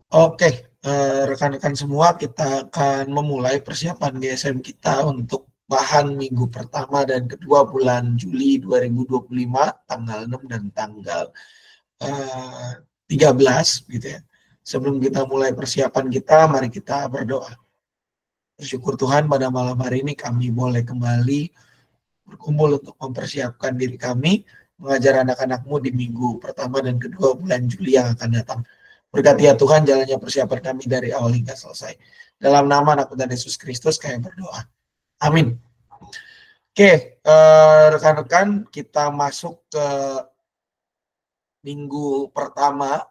Oke, rekan-rekan semua, kita akan memulai persiapan GSM kita untuk bahan minggu pertama dan kedua bulan Juli 2025, tanggal 6 dan tanggal 13 gitu ya. Sebelum kita mulai persiapan kita, mari kita berdoa. Bersyukur Tuhan pada malam hari ini kami boleh kembali berkumpul untuk mempersiapkan diri kami mengajar anak-anak-Mu di minggu pertama dan kedua bulan Juli yang akan datang. Berkati ya Tuhan jalannya persiapan kami dari awal hingga selesai. Dalam nama anak dan Yesus Kristus kami berdoa. Amin. Oke, rekan-rekan, kita masuk ke minggu pertama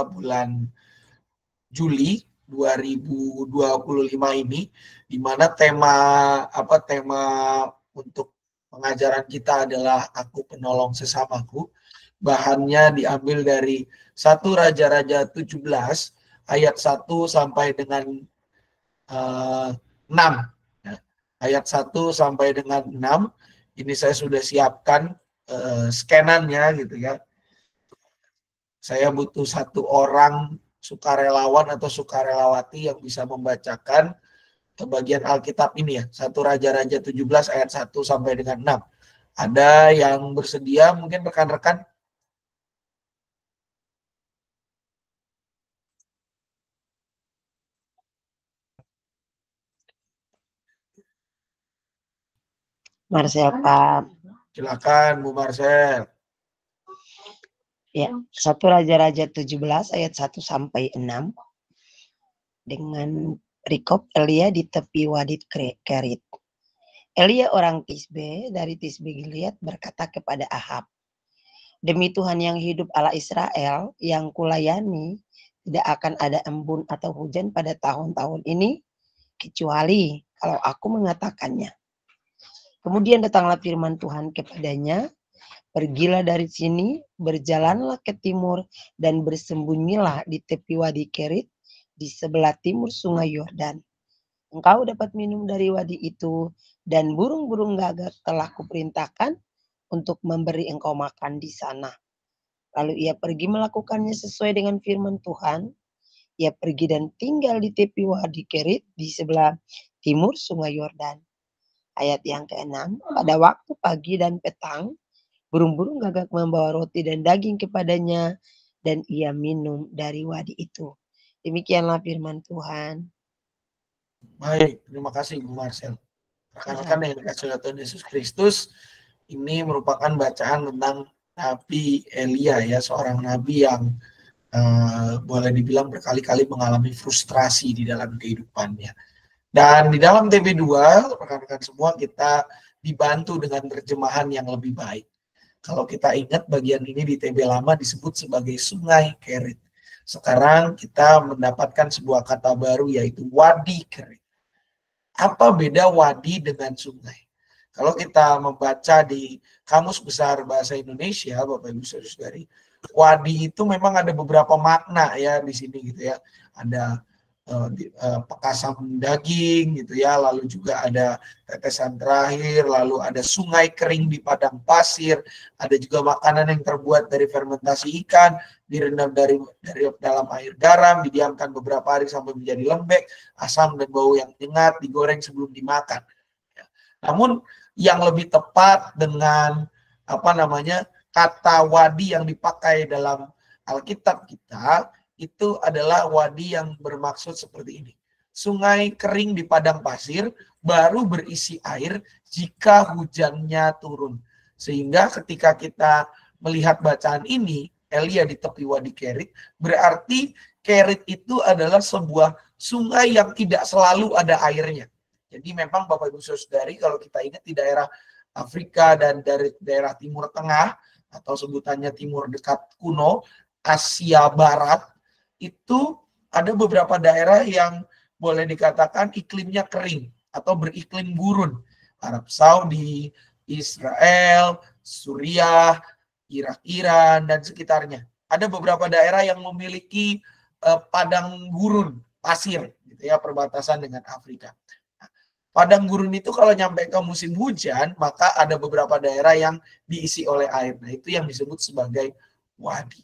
bulan Juli 2025 ini, di mana tema untuk pengajaran kita adalah Aku Penolong Sesamaku. Bahannya diambil dari 1 Raja-Raja 17 ayat 1 sampai dengan 6. Ayat 1 sampai dengan 6. Ini saya sudah siapkan scanannya gitu ya. Saya butuh 1 orang sukarelawan atau sukarelawati yang bisa membacakan bagian Alkitab ini ya. 1 Raja-Raja 17 ayat 1 sampai dengan 6. Ada yang bersedia mungkin rekan-rekan? Marcel, Pak. Silakan Bu Marcel. Ya, 1 Raja-Raja 17 ayat 1 sampai 6 dengan perikop Elia di tepi wadi Kerit. Elia orang Tisbe dari Tisbe Gilead berkata kepada Ahab, "Demi Tuhan yang hidup Allah Israel yang kulayani, tidak akan ada embun atau hujan pada tahun-tahun ini, kecuali kalau aku mengatakannya." Kemudian datanglah firman Tuhan kepadanya, "Pergilah dari sini, berjalanlah ke timur, dan bersembunyilah di tepi wadi Kerit, di sebelah timur sungai Yordan. Engkau dapat minum dari wadi itu, dan burung-burung gagak telah kuperintahkan untuk memberi engkau makan di sana." Lalu ia pergi melakukannya sesuai dengan firman Tuhan. Ia pergi dan tinggal di tepi wadi Kerit, di sebelah timur sungai Yordan. Ayat yang ke-6, pada waktu pagi dan petang, burung-burung gagak membawa roti dan daging kepadanya, dan ia minum dari wadi itu. Demikianlah firman Tuhan. Baik, terima kasih Bu Marcel. Rekan-rekan yang dikasih oleh Tuhan Yesus Kristus, ini merupakan bacaan tentang Nabi Elia ya, seorang nabi yang boleh dibilang berkali-kali mengalami frustrasi di dalam kehidupannya. Dan di dalam TB2, rekan-rekan semua, kita dibantu dengan terjemahan yang lebih baik. Kalau kita ingat bagian ini di TB lama disebut sebagai Sungai Kerit. Sekarang kita mendapatkan sebuah kata baru yaitu Wadi Kerit. Apa beda wadi dengan sungai? Kalau kita membaca di Kamus Besar Bahasa Indonesia, Bapak Ibu Saudara-saudari, wadi itu memang ada beberapa makna ya di sini gitu ya. Ada pekasam daging gitu ya, lalu juga ada tetesan terakhir, lalu ada sungai kering di padang pasir, ada juga makanan yang terbuat dari fermentasi ikan, direndam dari dalam air garam, didiamkan beberapa hari sampai menjadi lembek, asam dan bau yang nyengat, digoreng sebelum dimakan. Namun yang lebih tepat dengan kata wadi yang dipakai dalam Alkitab kita itu adalah wadi yang bermaksud seperti ini. Sungai kering di padang pasir baru berisi air jika hujannya turun. Sehingga ketika kita melihat bacaan ini, Elia di tepi wadi Kerit, berarti Kerit itu adalah sebuah sungai yang tidak selalu ada airnya. Jadi memang Bapak Ibu Saudari, kalau kita ingat di daerah Afrika dan dari daerah Timur Tengah atau sebutannya Timur Dekat kuno, Asia Barat, itu ada beberapa daerah yang boleh dikatakan iklimnya kering atau beriklim gurun. Arab Saudi, Israel, Suriah, Irak, Iran, dan sekitarnya. Ada beberapa daerah yang memiliki padang gurun, pasir, gitu ya, perbatasan dengan Afrika. Padang gurun itu kalau nyampe ke musim hujan, maka ada beberapa daerah yang diisi oleh air. Nah, itu yang disebut sebagai wadi.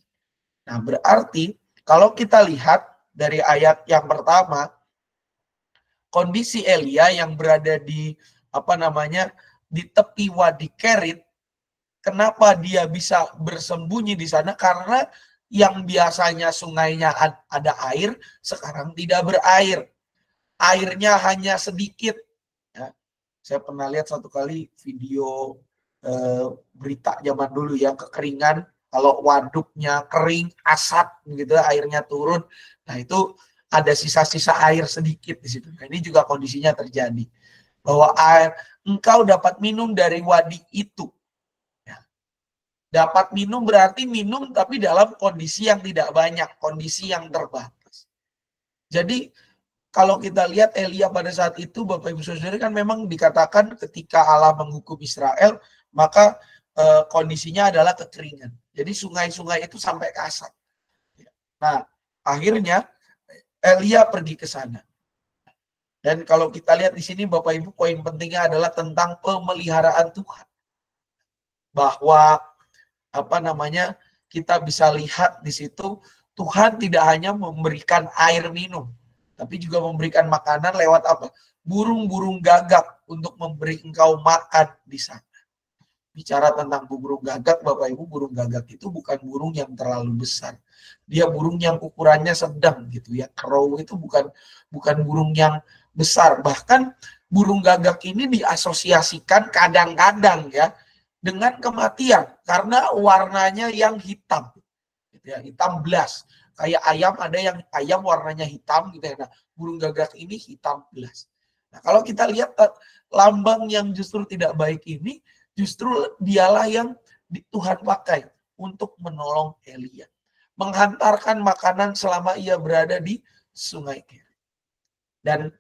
Nah, berarti Kalau kita lihat dari ayat yang pertama, kondisi Elia yang berada di di tepi Wadi Kerit, kenapa dia bisa bersembunyi di sana? Karena yang biasanya sungainya ada air, sekarang tidak berair. Airnya hanya sedikit. Ya. Saya pernah lihat satu kali video berita zaman dulu ya, kekeringan. Kalau waduknya kering, asap gitu, airnya turun. Nah itu ada sisa-sisa air sedikit di situ. Nah, ini juga kondisinya terjadi. Bahwa engkau dapat minum dari wadi itu. Ya. Dapat minum berarti minum tapi dalam kondisi yang tidak banyak, kondisi yang terbatas. Jadi kalau kita lihat Elia pada saat itu, Bapak Ibu Saudara, kan memang dikatakan ketika Allah menghukum Israel, maka kondisinya adalah kekeringan. Jadi sungai-sungai itu sampai ke asap. Nah, akhirnya Elia pergi ke sana. Dan kalau kita lihat di sini, Bapak Ibu, poin pentingnya adalah tentang pemeliharaan Tuhan. Bahwa kita bisa lihat di situ Tuhan tidak hanya memberikan air minum, tapi juga memberikan makanan lewat apa? Burung-burung gagak untuk memberi engkau makan di sana. Bicara tentang burung gagak, Bapak Ibu, burung gagak itu bukan burung yang terlalu besar. Dia burung yang ukurannya sedang gitu ya. Crow itu bukan burung yang besar. Bahkan burung gagak ini diasosiasikan kadang-kadang ya dengan kematian karena warnanya yang hitam. Gitu ya, hitam belas. Kayak ayam, ada yang ayam warnanya hitam gitu ya. Nah, burung gagak ini hitam belas. Nah, kalau kita lihat lambang yang justru tidak baik ini, justru dialah yang Tuhan pakai untuk menolong Elia. Menghantarkan makanan selama ia berada di sungai Kerit. Dan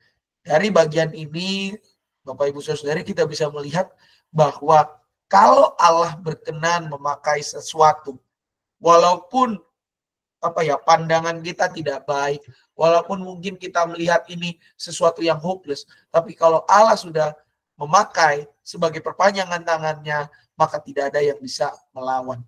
dari bagian ini, Bapak Ibu Saudara, kita bisa melihat bahwa kalau Allah berkenan memakai sesuatu, walaupun pandangan kita tidak baik, walaupun mungkin kita melihat ini sesuatu yang hopeless, tapi kalau Allah sudah memakai sebagai perpanjangan tangannya, maka tidak ada yang bisa melawan.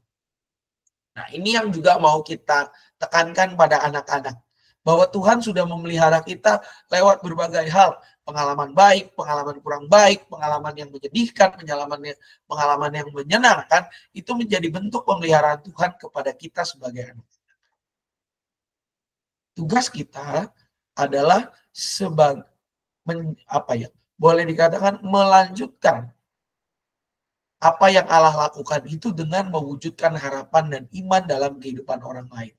Nah, ini yang juga mau kita tekankan pada anak-anak, bahwa Tuhan sudah memelihara kita lewat berbagai hal, pengalaman baik, pengalaman kurang baik, pengalaman yang menyedihkan, pengalaman yang menyenangkan, itu menjadi bentuk pemeliharaan Tuhan kepada kita sebagai anak. Tugas kita adalah boleh dikatakan melanjutkan apa yang Allah lakukan itu dengan mewujudkan harapan dan iman dalam kehidupan orang lain.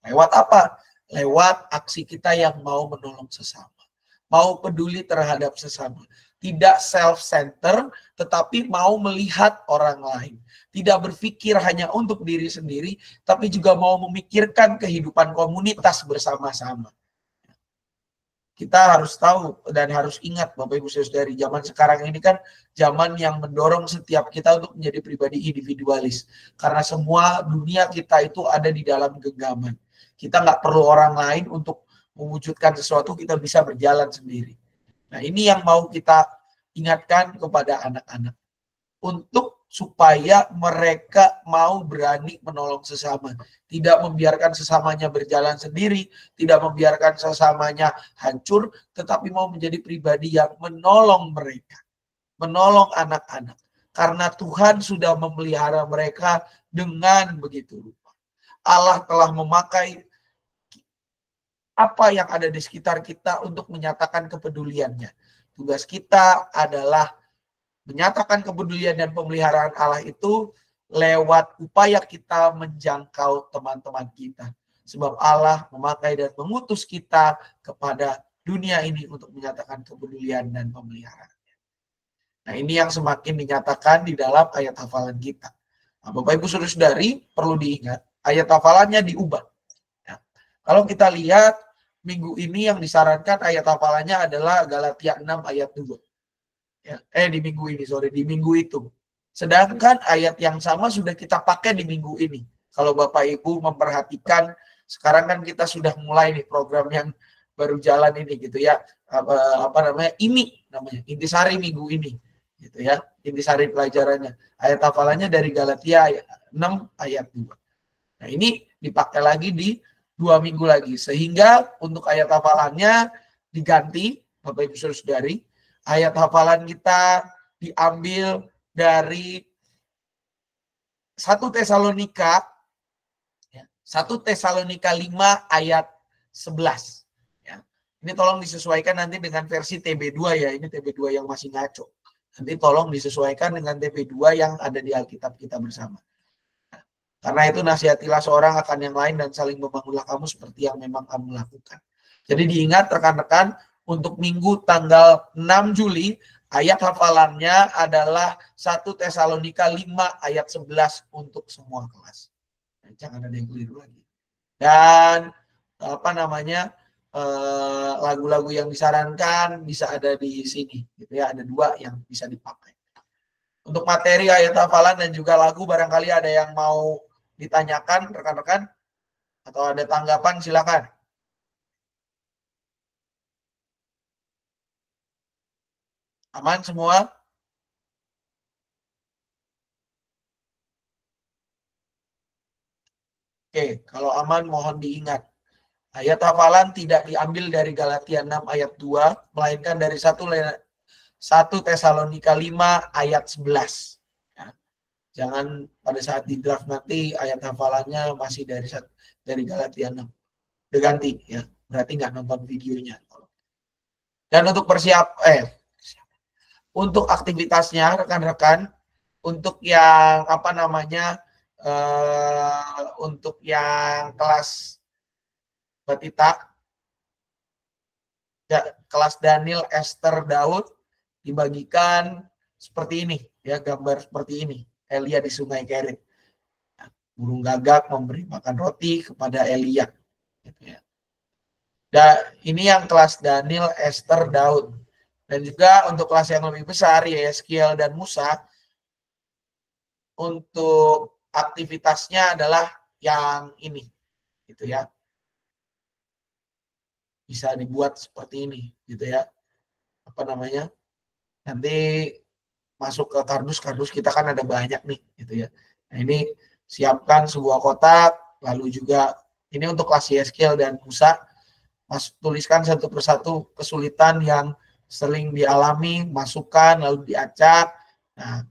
Lewat apa? Lewat aksi kita yang mau menolong sesama, mau peduli terhadap sesama. Tidak self-center, tetapi mau melihat orang lain. Tidak berpikir hanya untuk diri sendiri, tapi juga mau memikirkan kehidupan komunitas bersama-sama. Kita harus tahu dan harus ingat, Bapak Ibu Saudara, dari zaman sekarang ini kan zaman yang mendorong setiap kita untuk menjadi pribadi individualis. Karena semua dunia kita itu ada di dalam genggaman. Kita nggak perlu orang lain untuk mewujudkan sesuatu, kita bisa berjalan sendiri. Nah, ini yang mau kita ingatkan kepada anak-anak. Untuk supaya mereka mau berani menolong sesama. Tidak membiarkan sesamanya berjalan sendiri, tidak membiarkan sesamanya hancur, tetapi mau menjadi pribadi yang menolong mereka. Menolong anak-anak. Karena Tuhan sudah memelihara mereka dengan begitu rupa. Allah telah memakai apa yang ada di sekitar kita untuk menyatakan kepeduliannya. Tugas kita adalah menyatakan kepedulian dan pemeliharaan Allah itu lewat upaya kita menjangkau teman-teman kita. Sebab Allah memakai dan mengutus kita kepada dunia ini untuk menyatakan kepedulian dan pemeliharaannya. Nah, ini yang semakin dinyatakan di dalam ayat hafalan kita. Nah, Bapak Ibu Saudara-saudari, perlu diingat, ayat hafalannya diubah. Nah, kalau kita lihat minggu ini yang disarankan ayat hafalannya adalah Galatia 6 ayat 2. Ya, di minggu itu. Sedangkan ayat yang sama sudah kita pakai di minggu ini. Kalau Bapak Ibu memperhatikan, sekarang kan kita sudah mulai nih program yang baru jalan ini gitu ya. Intisari minggu ini gitu ya. Intisari pelajarannya. Ayat hafalannya dari Galatia 6 ayat 2. Nah, ini dipakai lagi di 2 minggu lagi. Sehingga untuk ayat hafalannya diganti, Bapak Ibu Saudara-saudari. Ayat hafalan kita diambil dari 1 Tesalonika 1 Tesalonika 5 ayat 11. Ya. Ini tolong disesuaikan nanti dengan versi TB2 ya. Ini TB2 yang masih ngaco. Nanti tolong disesuaikan dengan TB2 yang ada di Alkitab kita bersama. Karena itu nasihatilah seorang akan yang lain dan saling membangunlah kamu seperti yang memang kamu lakukan. Jadi diingat rekan-rekan, untuk minggu tanggal 6 Juli, ayat hafalannya adalah 1 Tesalonika 5 ayat 11 untuk semua kelas. Jangan ada yang keliru lagi. Dan lagu-lagu yang disarankan bisa ada di sini, gitu ya. Ada 2 yang bisa dipakai. Untuk materi ayat hafalan dan juga lagu, barangkali ada yang mau ditanyakan rekan-rekan atau ada tanggapan, silakan. Aman semua? Oke, kalau aman mohon diingat. Ayat hafalan tidak diambil dari Galatia 6 ayat 2, melainkan dari 1 Tesalonika 5 ayat 11. Ya. Jangan pada saat di draft nanti ayat hafalannya masih dari Galatia 6. Diganti ya, berarti nggak nonton videonya. Dan untuk untuk aktivitasnya rekan-rekan, untuk yang untuk yang kelas Batita, kelas Daniel, Esther, Daud dibagikan seperti ini ya, gambar seperti ini. Elia di Sungai Kerit. Burung gagak memberi makan roti kepada Elia. Gitu ya. Dan ini yang kelas Daniel, Esther, Daud. Dan juga untuk kelas yang lebih besar, Yeskiel dan Musa, untuk aktivitasnya adalah yang ini, gitu ya. Bisa dibuat seperti ini, gitu ya. Nanti masuk ke kardus kita kan ada banyak nih, gitu ya. Nah ini siapkan sebuah kotak, lalu juga ini untuk kelas Yeskiel dan Musa, tuliskan satu persatu kesulitan yang sering dialami, masukkan, lalu diacak. Nah,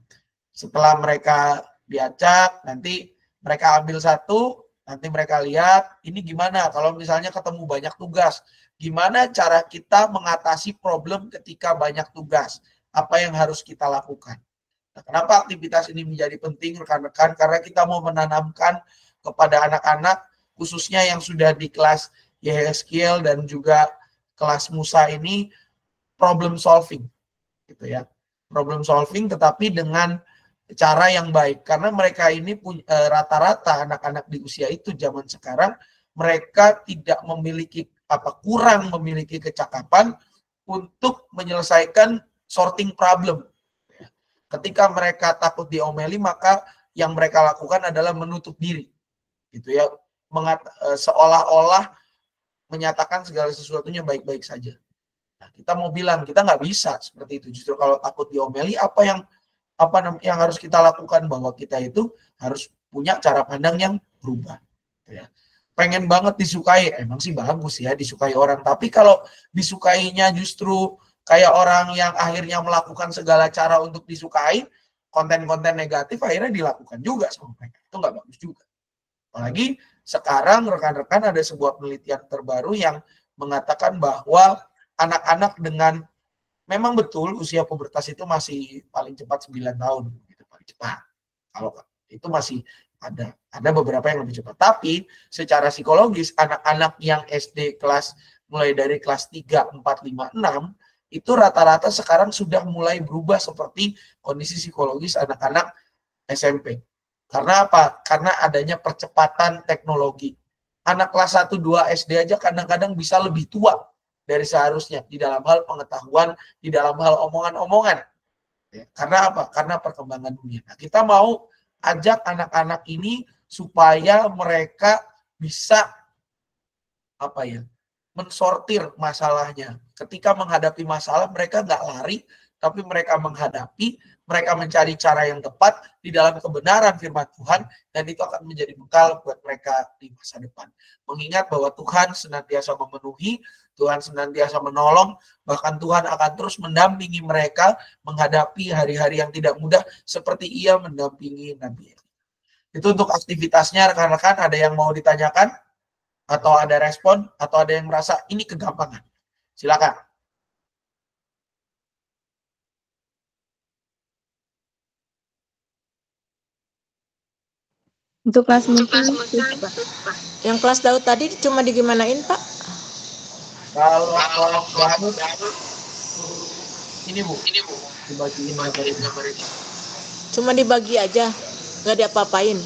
setelah mereka diacak, nanti mereka ambil satu, nanti mereka lihat, ini gimana kalau misalnya ketemu banyak tugas. Gimana cara kita mengatasi problem ketika banyak tugas? Apa yang harus kita lakukan? Nah, kenapa aktivitas ini menjadi penting, rekan-rekan? Karena kita mau menanamkan kepada anak-anak, khususnya yang sudah di kelas Yeskiel dan juga kelas Musa ini, problem solving, gitu ya. Problem solving, tetapi dengan cara yang baik, karena mereka ini rata-rata anak-anak di usia itu zaman sekarang mereka tidak memiliki kurang memiliki kecakapan untuk menyelesaikan sorting problem. Ketika mereka takut diomeli, maka yang mereka lakukan adalah menutup diri, gitu ya, seolah-olah menyatakan segala sesuatunya baik-baik saja. Nah, kita mau bilang kita nggak bisa seperti itu. Justru kalau takut diomeli, apa yang harus kita lakukan, bahwa kita itu harus punya cara pandang yang berubah. Ya. Pengen banget disukai, emang sih bagus ya disukai orang. Tapi kalau disukainya justru kayak orang yang akhirnya melakukan segala cara untuk disukai, konten-konten negatif akhirnya dilakukan juga sama mereka. Itu nggak bagus juga. Apalagi sekarang rekan-rekan ada sebuah penelitian terbaru yang mengatakan bahwa anak-anak dengan, memang betul usia pubertas itu masih paling cepat 9 tahun, gitu, paling cepat. Kalau itu masih ada beberapa yang lebih cepat. Tapi secara psikologis anak-anak yang SD mulai dari kelas 3, 4, 5, 6 itu rata-rata sekarang sudah mulai berubah seperti kondisi psikologis anak-anak SMP. Karena apa? Karena adanya percepatan teknologi. Anak kelas 1, 2 SD aja kadang-kadang bisa lebih tua dari seharusnya di dalam hal pengetahuan, di dalam hal omongan-omongan. Ya, karena apa? Karena perkembangan dunia. Nah, kita mau ajak anak-anak ini supaya mereka bisa mensortir masalahnya. Ketika menghadapi masalah, mereka nggak lari, tapi mereka menghadapi, mereka mencari cara yang tepat di dalam kebenaran firman Tuhan, dan itu akan menjadi bekal buat mereka di masa depan. Mengingat bahwa Tuhan senantiasa memenuhi, Tuhan senantiasa menolong, bahkan Tuhan akan terus mendampingi mereka menghadapi hari-hari yang tidak mudah seperti Ia mendampingi Nabi Elia. Itu untuk aktivitasnya. Rekan-rekan, ada yang mau ditanyakan? Atau ada respon? Atau ada yang merasa ini kegampangan? Silakan. Untuk kelas Musa, yang kelas Daud tadi cuma digimanain, Pak? Kalau kelas Daud ini Bu, dibagiin gambar ini. Cuma dibagi aja, nggak diapa-apain.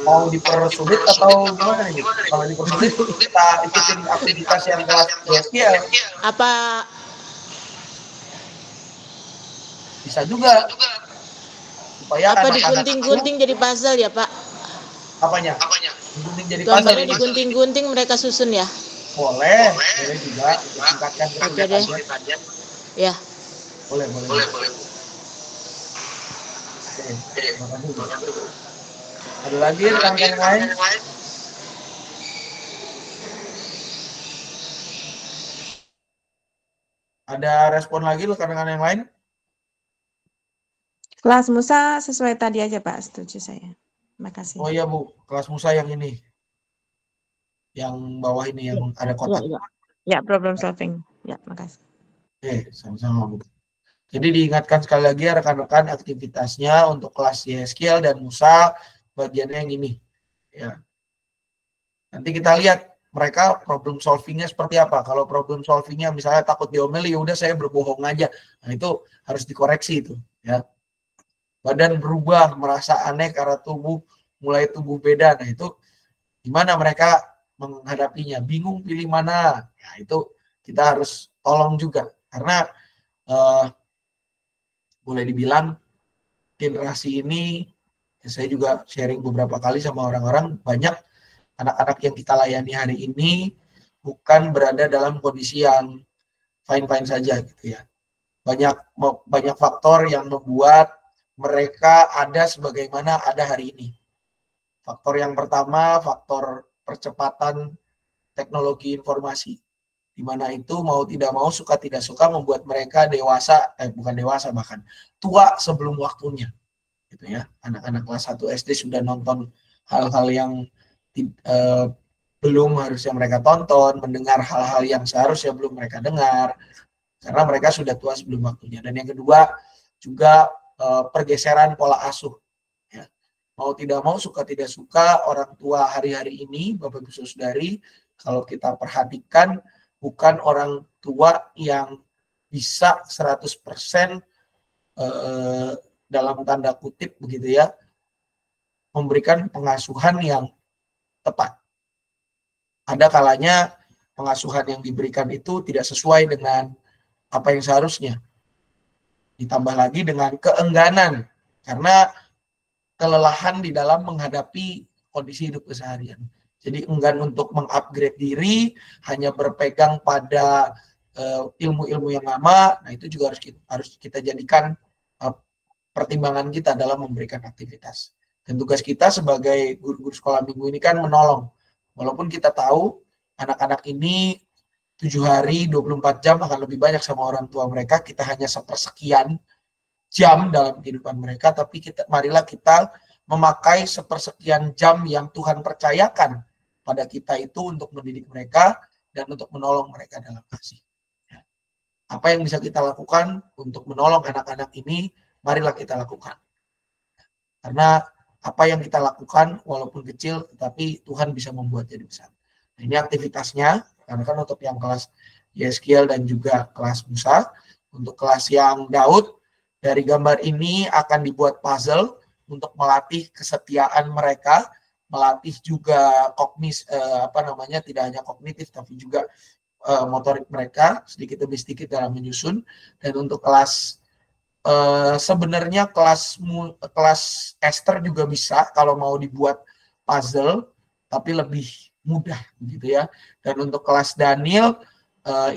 Mau dipersulit atau gimana nih? Kalau dipersulit kita ikutin aktivitas yang kelas YSKL. Apa Bisa juga. Supaya apa anak-anak digunting-gunting jadi puzzle ya, Pak? apanya? Digunting jadi puzzle Gambarnya ini. digunting-gunting mereka susun ya? Boleh juga ditingkatkan Oke deh. Ya. Boleh. Oke, terima kasih. Ada lagi rekan-rekan yang lain? Ada respon lagi rekan-rekan yang lain? Kelas Musa sesuai tadi aja, Pak. Setuju saya. Terima kasih. Oh iya Bu, kelas Musa yang ini. Yang bawah ini yang ada kotak. Ya, problem solving. Ya, makasih. Oke, sama-sama Bu. Jadi diingatkan sekali lagi ya rekan-rekan, aktivitasnya untuk kelas YSKL dan Musa bagiannya yang ini. Ya. Nanti kita lihat mereka problem solvingnya seperti apa. Kalau problem solvingnya misalnya takut diomeli, ya udah saya berbohong aja. Nah itu harus dikoreksi itu. Ya. Badan berubah, merasa aneh karena mulai tumbuh beda. Nah itu gimana mereka menghadapinya? Bingung pilih mana? Nah itu kita harus tolong juga. Karena boleh dibilang generasi ini, saya juga sharing beberapa kali sama orang-orang, banyak anak-anak yang kita layani hari ini bukan berada dalam kondisi yang fine-fine saja gitu ya. Banyak faktor yang membuat mereka ada sebagaimana ada hari ini. Faktor yang pertama, faktor percepatan teknologi informasi. Di mana itu mau tidak mau, suka tidak suka membuat mereka dewasa, bukan dewasa bahkan, tua sebelum waktunya. Gitu ya. Anak-anak kelas 1 SD sudah nonton hal-hal yang belum harusnya mereka tonton, mendengar hal-hal yang seharusnya belum mereka dengar, karena mereka sudah tua sebelum waktunya. Dan yang kedua juga pergeseran pola asuh. Ya. Mau tidak mau, suka tidak suka, orang tua hari-hari ini, Bapak Ibu Saudari, kalau kita perhatikan, bukan orang tua yang bisa 100% dalam tanda kutip begitu ya, memberikan pengasuhan yang tepat. Ada kalanya pengasuhan yang diberikan itu tidak sesuai dengan apa yang seharusnya. Ditambah lagi dengan keengganan, karena kelelahan di dalam menghadapi kondisi hidup keseharian. Jadi enggan untuk mengupgrade diri, hanya berpegang pada ilmu-ilmu yang lama. Nah itu juga harus kita jadikan pertimbangan kita dalam memberikan aktivitas. Dan tugas kita sebagai guru-guru sekolah minggu ini kan menolong. Walaupun kita tahu anak-anak ini 7 hari 24 jam akan lebih banyak sama orang tua mereka, kita hanya sepersekian jam dalam kehidupan mereka, tapi marilah kita memakai sepersekian jam yang Tuhan percayakan pada kita itu untuk mendidik mereka dan untuk menolong mereka dalam kasih. Apa yang bisa kita lakukan untuk menolong anak-anak ini, marilah kita lakukan. Karena apa yang kita lakukan walaupun kecil, tetapi Tuhan bisa membuat jadi besar. Nah, ini aktivitasnya, karena kan untuk yang kelas YSKL dan juga kelas Musa. Untuk kelas yang Daud, dari gambar ini akan dibuat puzzle untuk melatih kesetiaan mereka, melatih juga tidak hanya kognitif tapi juga motorik mereka sedikit demi sedikit dalam menyusun. Dan untuk kelas sebenarnya kelas Esther juga bisa kalau mau dibuat puzzle, tapi lebih mudah gitu ya. Dan untuk kelas Daniel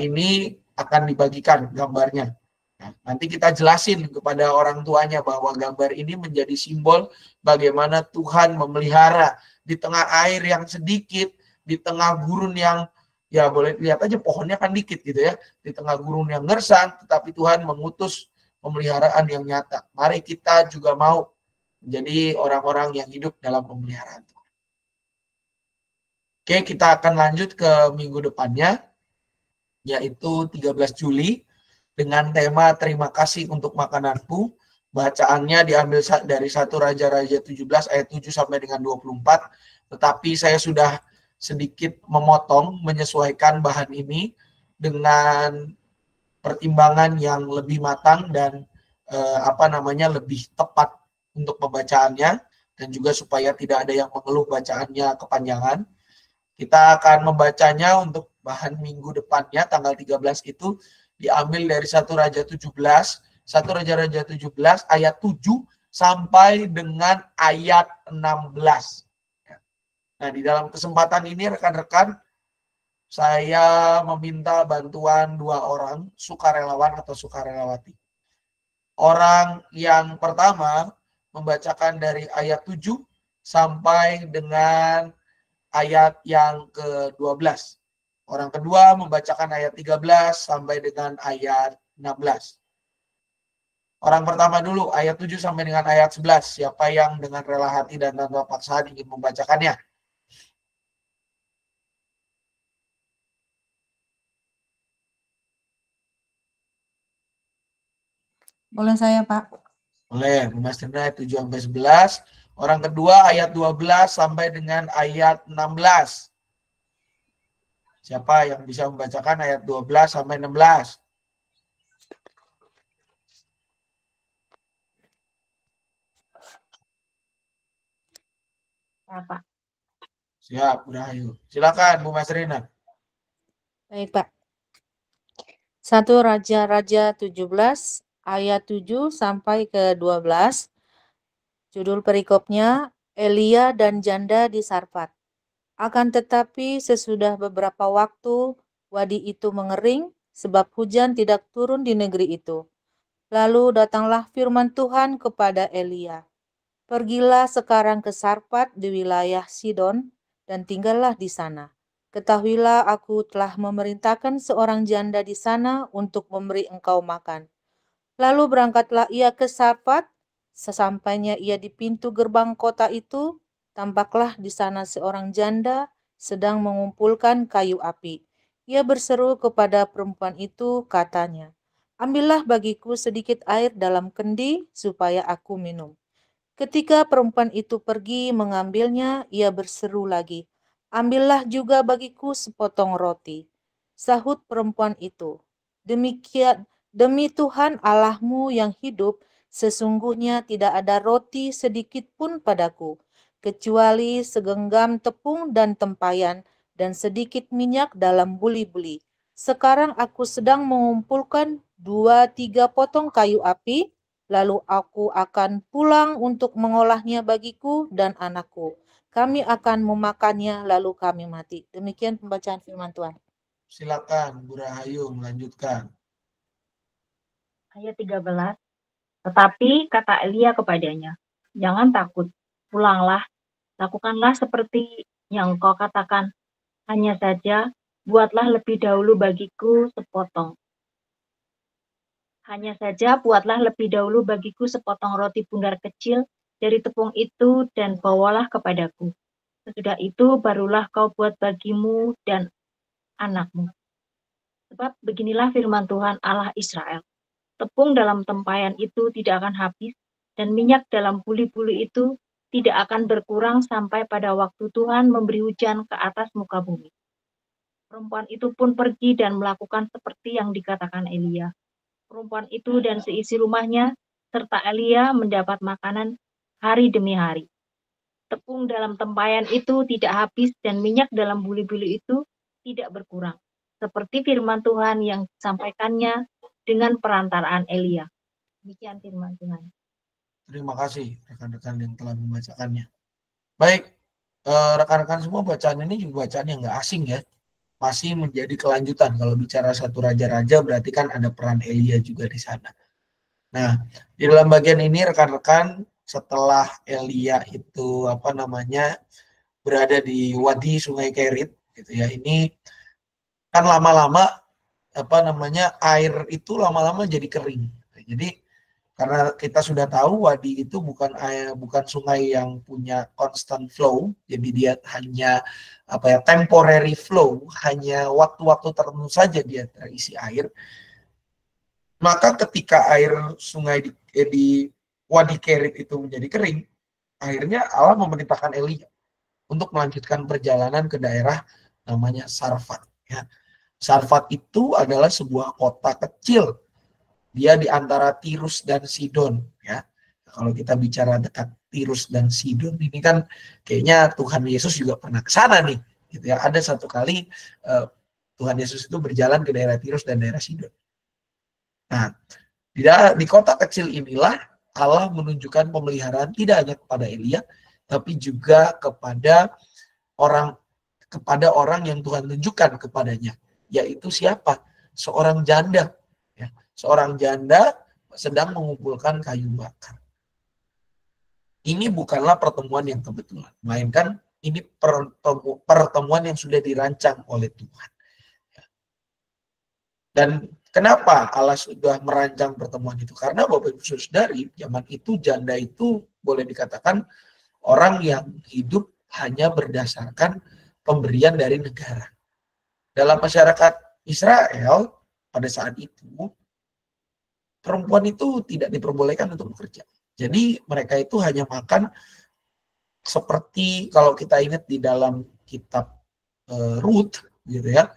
ini akan dibagikan gambarnya. Nah, nanti kita jelasin kepada orang tuanya bahwa gambar ini menjadi simbol bagaimana Tuhan memelihara di tengah air yang sedikit, di tengah gurun yang ya boleh lihat aja pohonnya kan dikit gitu ya, di tengah gurun yang gersang, tetapi Tuhan mengutus pemeliharaan yang nyata. Mari kita juga mau menjadi orang-orang yang hidup dalam pemeliharaan Tuhan. Oke, kita akan lanjut ke minggu depannya, yaitu 13 Juli. Dengan tema terima kasih untuk makananku. Bacaannya diambil dari 1 Raja-Raja 17 ayat 7 sampai dengan 24. Tetapi saya sudah sedikit memotong, menyesuaikan bahan ini dengan pertimbangan yang lebih matang dan lebih tepat untuk pembacaannya, dan juga supaya tidak ada yang mengeluh bacaannya kepanjangan. Kita akan membacanya untuk bahan minggu depannya tanggal 13 itu diambil dari 1 Raja 17, 1 Raja-Raja 17 ayat 7 sampai dengan ayat 16. Nah, di dalam kesempatan ini rekan-rekan, saya meminta bantuan 2 orang sukarelawan atau sukarelawati. Orang yang pertama membacakan dari ayat 7 sampai dengan ayat yang ke-12. Orang kedua membacakan ayat 13 sampai dengan ayat 16. Orang pertama dulu, ayat 7 sampai dengan ayat 11. Siapa yang dengan rela hati dan tanpa paksaan ingin membacakannya? Boleh saya, Pak? Boleh, Mas Tirna ayat 7 sampai 11. Orang kedua ayat 12 sampai dengan ayat 16. Siapa yang bisa membacakan ayat 12 sampai 16? Ya, Pak. Siap, udah ayo. Silakan Bu Mas Rina. Baik, Pak. 1 Raja-Raja 17 ayat 7 sampai ke 12. Judul perikopnya Elia dan janda di Sarfat. Akan tetapi sesudah beberapa waktu wadi itu mengering sebab hujan tidak turun di negeri itu. Lalu datanglah firman Tuhan kepada Elia. Pergilah sekarang ke Sarfat di wilayah Sidon dan tinggallah di sana. Ketahuilah aku telah memerintahkan seorang janda di sana untuk memberi engkau makan. Lalu berangkatlah ia ke Sarfat. Sesampainya ia di pintu gerbang kota itu, tampaklah di sana seorang janda sedang mengumpulkan kayu api. Ia berseru kepada perempuan itu, katanya, "Ambillah bagiku sedikit air dalam kendi supaya aku minum." Ketika perempuan itu pergi mengambilnya, ia berseru lagi, "Ambillah juga bagiku sepotong roti." Sahut perempuan itu, Demi Tuhan Allahmu yang hidup, sesungguhnya tidak ada roti sedikit pun padaku, kecuali segenggam tepung dan tempayan, dan sedikit minyak dalam buli-buli. Sekarang aku sedang mengumpulkan 2-3 potong kayu api, lalu aku akan pulang untuk mengolahnya bagiku dan anakku. Kami akan memakannya, lalu kami mati. Demikian pembacaan firman Tuhan. Silakan Bu Rahayu melanjutkan. Ayat 13. Tetapi kata Elia kepadanya, "Jangan takut, pulanglah, lakukanlah seperti yang kau katakan. Hanya saja buatlah lebih dahulu bagiku sepotong. Roti bundar kecil dari tepung itu dan bawalah kepadaku. Sesudah itu barulah kau buat bagimu dan anakmu. Sebab beginilah firman Tuhan Allah Israel. Tepung dalam tempayan itu tidak akan habis, dan minyak dalam buli-buli itu tidak akan berkurang sampai pada waktu Tuhan memberi hujan ke atas muka bumi." Perempuan itu pun pergi dan melakukan seperti yang dikatakan Elia. Perempuan itu dan seisi rumahnya serta Elia mendapat makanan hari demi hari. Tepung dalam tempayan itu tidak habis dan minyak dalam buli-buli itu tidak berkurang, seperti firman Tuhan yang disampaikannya dengan perantaraan Elia. Demikian firman Tuhan. Terima kasih rekan-rekan yang telah membacakannya. Baik, rekan-rekan semua, bacaan ini juga bacaan yang nggak asing ya. masih menjadi kelanjutan. Kalau bicara satu raja-raja berarti kan ada peran Elia juga di sana. Nah, di dalam bagian ini rekan-rekan, setelah Elia itu berada di Wadi Sungai Kerit gitu ya. Ini kan lama-lama air itu lama-lama jadi kering. Jadi karena kita sudah tahu wadi itu bukan sungai yang punya constant flow, jadi dia hanya temporary flow, hanya waktu-waktu tertentu saja dia terisi air. Maka ketika air sungai di Wadi Kerit itu menjadi kering, akhirnya Allah memerintahkan Elia untuk melanjutkan perjalanan ke daerah namanya Sarfat. Ya. Sarfat itu adalah sebuah kota kecil. Dia di antara Tirus dan Sidon. Ya. Kalau kita bicara dekat Tirus dan Sidon, ini kan kayaknya Tuhan Yesus juga pernah ke sana nih. Gitu ya. Ada satu kali Tuhan Yesus itu berjalan ke daerah Tirus dan daerah Sidon. Nah, di kota kecil inilah Allah menunjukkan pemeliharaan tidak hanya kepada Elia, tapi juga kepada orang yang Tuhan tunjukkan kepadanya, yaitu siapa? Seorang janda. Ya. Seorang janda sedang mengumpulkan kayu bakar. Ini bukanlah pertemuan yang kebetulan, melainkan ini pertemuan yang sudah dirancang oleh Tuhan. Dan kenapa Allah sudah merancang pertemuan itu? Karena Bapak Ibu Saudari, zaman itu janda itu boleh dikatakan orang yang hidup hanya berdasarkan pemberian dari negara. Dalam masyarakat Israel pada saat itu, perempuan itu tidak diperbolehkan untuk bekerja. Jadi mereka itu hanya makan seperti kalau kita ingat di dalam kitab Rut, gitu ya.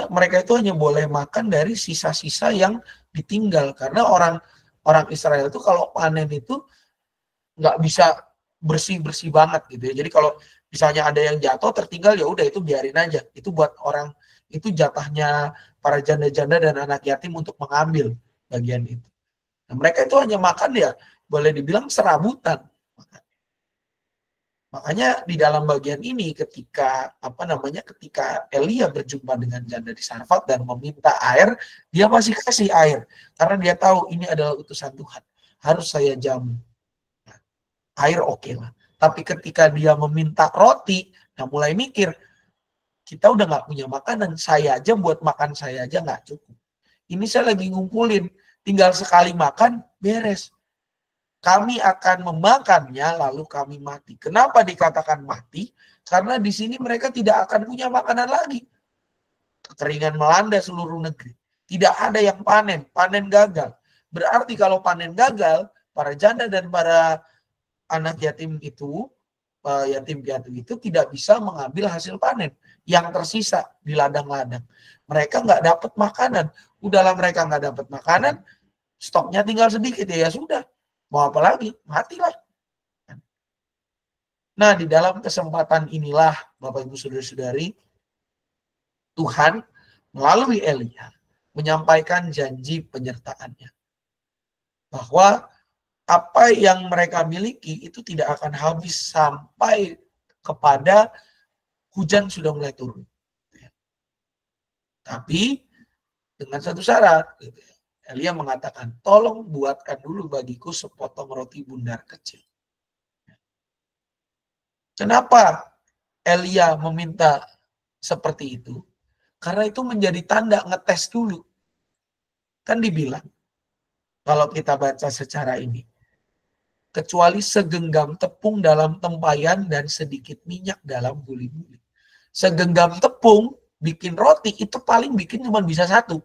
Mereka itu hanya boleh makan dari sisa-sisa yang ditinggal, karena orang Israel itu kalau panen itu nggak bisa bersih banget gitu ya. Jadi kalau misalnya ada yang jatuh tertinggal, ya udah itu biarin aja. Itu buat orang, itu jatahnya para janda-janda dan anak yatim untuk mengambil bagian itu. Nah, mereka itu hanya makan ya boleh dibilang serabutan. Makanya di dalam bagian ini ketika Elia berjumpa dengan janda di Sarfat dan meminta air, dia masih kasih air karena dia tahu ini adalah utusan Tuhan, harus saya jamu. Nah, air oke lah. Tapi ketika dia meminta roti, nah mulai mikir, kita udah nggak punya makanan, saya aja buat makan saya aja nggak cukup. Ini saya lagi ngumpulin, tinggal sekali makan beres. Kami akan memakannya lalu kami mati. Kenapa dikatakan mati? Karena di sini mereka tidak akan punya makanan lagi. Kekeringan melanda seluruh negeri. Tidak ada yang panen gagal. Berarti kalau panen gagal, para janda dan para anak yatim itu, yatim piatu itu tidak bisa mengambil hasil panen yang tersisa di ladang-ladang. Mereka nggak dapat makanan. Udahlah mereka nggak dapat makanan, stoknya tinggal sedikit ya sudah. Mau apa lagi? Matilah. Nah, di dalam kesempatan inilah, Bapak Ibu Saudara-saudari, Tuhan melalui Elia menyampaikan janji penyertaannya. Bahwa apa yang mereka miliki itu tidak akan habis sampai kepada hujan sudah mulai turun. Tapi dengan satu syarat, Elia mengatakan, tolong buatkan dulu bagiku sepotong roti bundar kecil. Kenapa Elia meminta seperti itu? Karena itu menjadi tanda ngetes dulu. Kan dibilang, kalau kita baca secara ini, kecuali segenggam tepung dalam tempayan dan sedikit minyak dalam buli-buli. Segenggam tepung bikin roti itu paling bikin cuma bisa satu.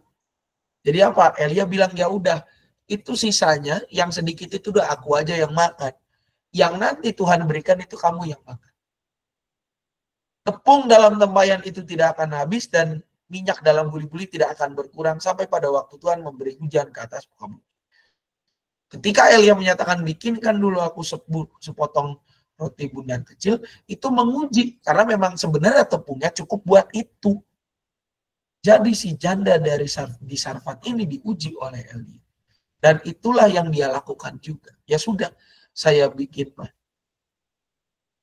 Jadi apa? Elia bilang ya udah, itu sisanya yang sedikit itu udah aku aja yang makan. Yang nanti Tuhan berikan itu kamu yang makan. Tepung dalam tempayan itu tidak akan habis dan minyak dalam buli-buli tidak akan berkurang sampai pada waktu Tuhan memberi hujan ke atas kamu. Ketika Elia menyatakan bikinkan dulu aku sepotong roti bundar kecil, itu menguji karena memang sebenarnya tepungnya cukup buat itu. Jadi si janda di Sarfat ini diuji oleh Elia. Dan itulah yang dia lakukan juga. Ya sudah, saya bikin.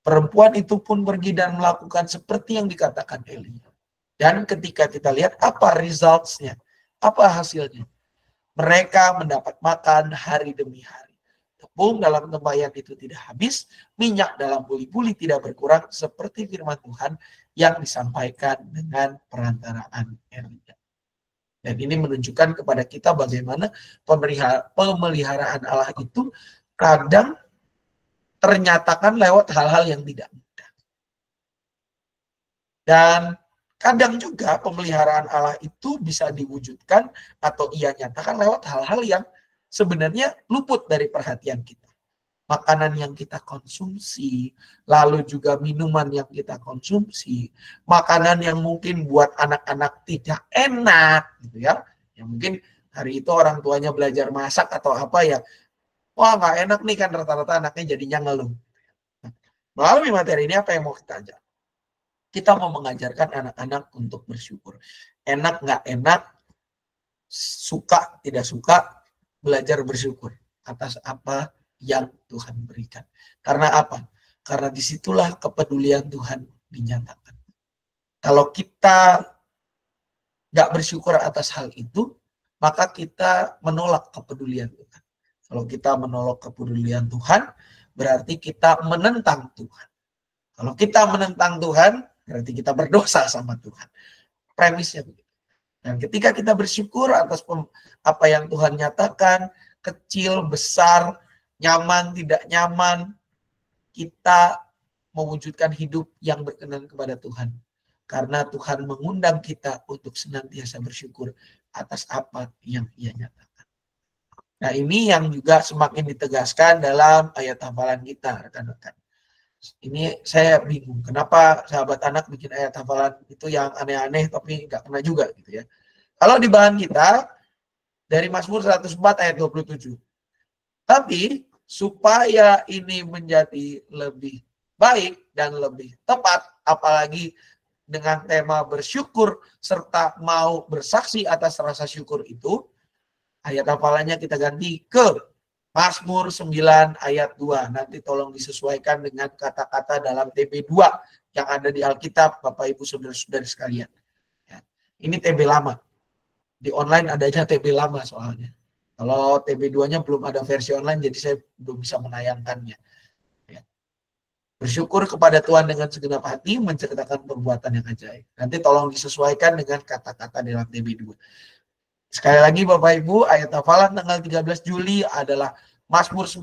Perempuan itu pun pergi dan melakukan seperti yang dikatakan Elia. Dan ketika kita lihat apa results-nya, apa hasilnya? Mereka mendapat makan hari demi hari. Tepung dalam tempayan itu tidak habis, minyak dalam buli-buli tidak berkurang, seperti firman Tuhan yang disampaikan dengan perantaraan Elia. Dan ini menunjukkan kepada kita bagaimana pemeliharaan Allah itu kadang ternyatakan lewat hal-hal yang tidak mudah. Dan kadang juga pemeliharaan Allah itu bisa diwujudkan atau ia nyatakan lewat hal-hal yang sebenarnya luput dari perhatian kita. Makanan yang kita konsumsi, lalu juga minuman yang kita konsumsi, makanan yang mungkin buat anak-anak tidak enak, gitu ya. Yang mungkin hari itu orang tuanya belajar masak atau apa ya, wah nggak enak nih kan rata-rata anaknya jadinya ngeluh. Melalui materi ini apa yang mau kita ajar? Kita mau mengajarkan anak-anak untuk bersyukur. Enak nggak enak, suka tidak suka, belajar bersyukur atas apa yang Tuhan berikan. Karena apa? Karena disitulah kepedulian Tuhan dinyatakan. Kalau kita nggak bersyukur atas hal itu, maka kita menolak kepedulian Tuhan. Kalau kita menolak kepedulian Tuhan, berarti kita menentang Tuhan. Kalau kita menentang Tuhan, berarti kita berdosa sama Tuhan. Premisnya begitu. Dan ketika kita bersyukur atas apa yang Tuhan nyatakan, kecil, besar, nyaman, tidak nyaman, kita mewujudkan hidup yang berkenan kepada Tuhan. Karena Tuhan mengundang kita untuk senantiasa bersyukur atas apa yang Ia nyatakan. Nah, ini yang juga semakin ditegaskan dalam ayat hafalan kita, rekan-rekan. Ini saya bingung, kenapa sahabat anak bikin ayat hafalan itu yang aneh-aneh tapi nggak kena juga gitu ya. Kalau di bahan kita dari Mazmur 104 ayat 27. Tapi supaya ini menjadi lebih baik dan lebih tepat, apalagi dengan tema bersyukur serta mau bersaksi atas rasa syukur itu, ayat hafalannya kita ganti ke Mazmur 9 ayat 2. Nanti tolong disesuaikan dengan kata-kata dalam TB2 yang ada di Alkitab, Bapak Ibu Saudara-saudari sekalian. Ya. Ini TB lama. Di online adanya TB lama soalnya. Kalau TB2-nya belum ada versi online, jadi saya belum bisa menayangkannya. Ya. Bersyukur kepada Tuhan dengan segenap hati, menceritakan perbuatan yang ajaib. Nanti tolong disesuaikan dengan kata-kata dalam TB2. Sekali lagi Bapak Ibu, ayat hafalan tanggal 13 Juli adalah Mazmur 9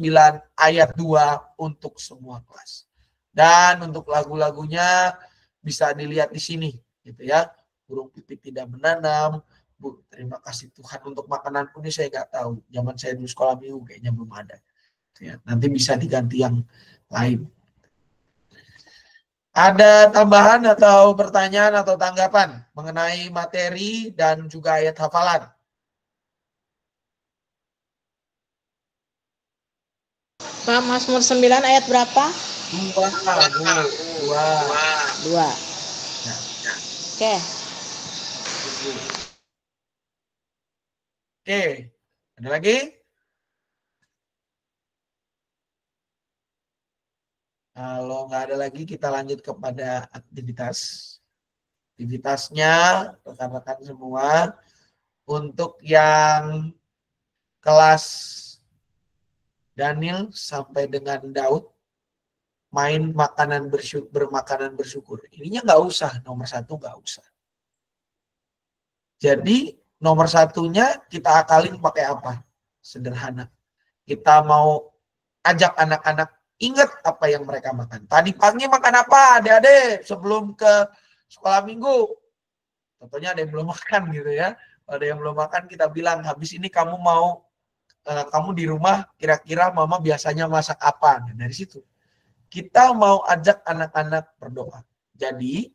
ayat 2 untuk semua kelas. Dan untuk lagu-lagunya bisa dilihat di sini gitu ya. Burung pipit tidak menanam. Terima kasih Tuhan untuk makanan pun ini saya nggak tahu. Zaman saya dulu sekolah minggu kayaknya belum ada. Ya, nanti bisa diganti yang lain. Ada tambahan atau pertanyaan atau tanggapan mengenai materi dan juga ayat hafalan? Pak, Mazmur 9 ayat berapa? 2. Ya. Oke. Oke, ada lagi? Kalau nggak ada lagi, kita lanjut kepada aktivitas. Aktivitasnya, rekan-rekan semua, untuk yang kelas Daniel sampai dengan Daud, main bermakanan bersyukur. Ininya nggak usah, nomor 1 nggak usah. Jadi nomor 1-nya kita akalin pakai apa? Sederhana. Kita mau ajak anak-anak ingat apa yang mereka makan. Tadi pagi makan apa adik-adik sebelum ke sekolah minggu? Contohnya ada yang belum makan gitu ya. Ada yang belum makan kita bilang habis ini kamu di rumah kira-kira mama biasanya masak apa? Nah, dari situ kita mau ajak anak-anak berdoa. Jadi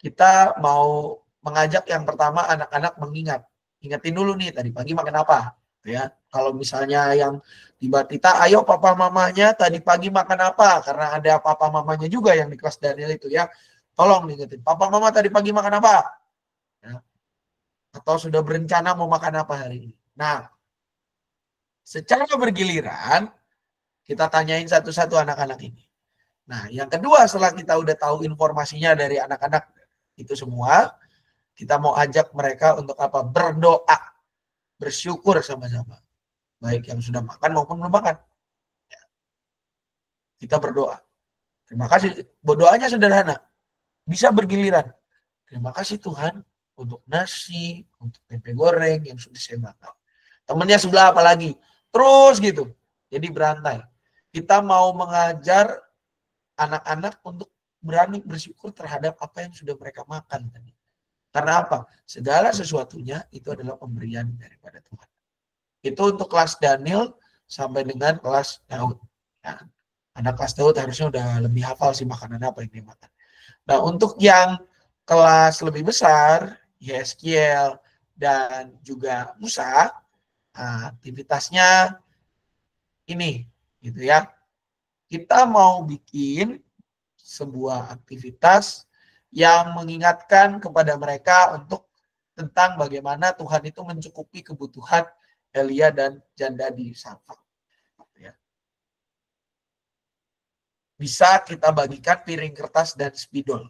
kita mau mengajak yang pertama anak-anak mengingat. Ingatin dulu nih tadi pagi makan apa, ya. Kalau misalnya yang di Batita, ayo papa mamanya tadi pagi makan apa? Karena ada papa mamanya juga yang di kelas Daniel itu ya. Tolong diingetin, papa mama tadi pagi makan apa? Ya. Atau sudah berencana mau makan apa hari ini. Nah, secara bergiliran kita tanyain satu-satu anak-anak ini. Nah, yang kedua setelah kita udah tahu informasinya dari anak-anak itu semua, kita mau ajak mereka untuk apa? Berdoa, bersyukur sama-sama. Baik yang sudah makan maupun belum makan. Kita berdoa. Terima kasih. Doanya sederhana. Bisa bergiliran. Terima kasih Tuhan untuk nasi, untuk tempe goreng yang sudah saya makan. Temennya sebelah apalagi. Terus gitu. Jadi berantai. Kita mau mengajar anak-anak untuk berani bersyukur terhadap apa yang sudah mereka makan tadi. Karena apa? Segala sesuatunya itu adalah pemberian daripada Tuhan. Itu untuk kelas Daniel sampai dengan kelas Daud. Nah, anak kelas Daud harusnya udah lebih hafal sih makanan apa yang dia makan. Nah, untuk yang kelas lebih besar, Yeskiel dan juga Musa, aktivitasnya ini, gitu ya. Kita mau bikin sebuah aktivitas yang mengingatkan kepada mereka untuk tentang bagaimana Tuhan itu mencukupi kebutuhan Elia dan janda di Sarfat. Ya. Bisa kita bagikan piring kertas dan spidol.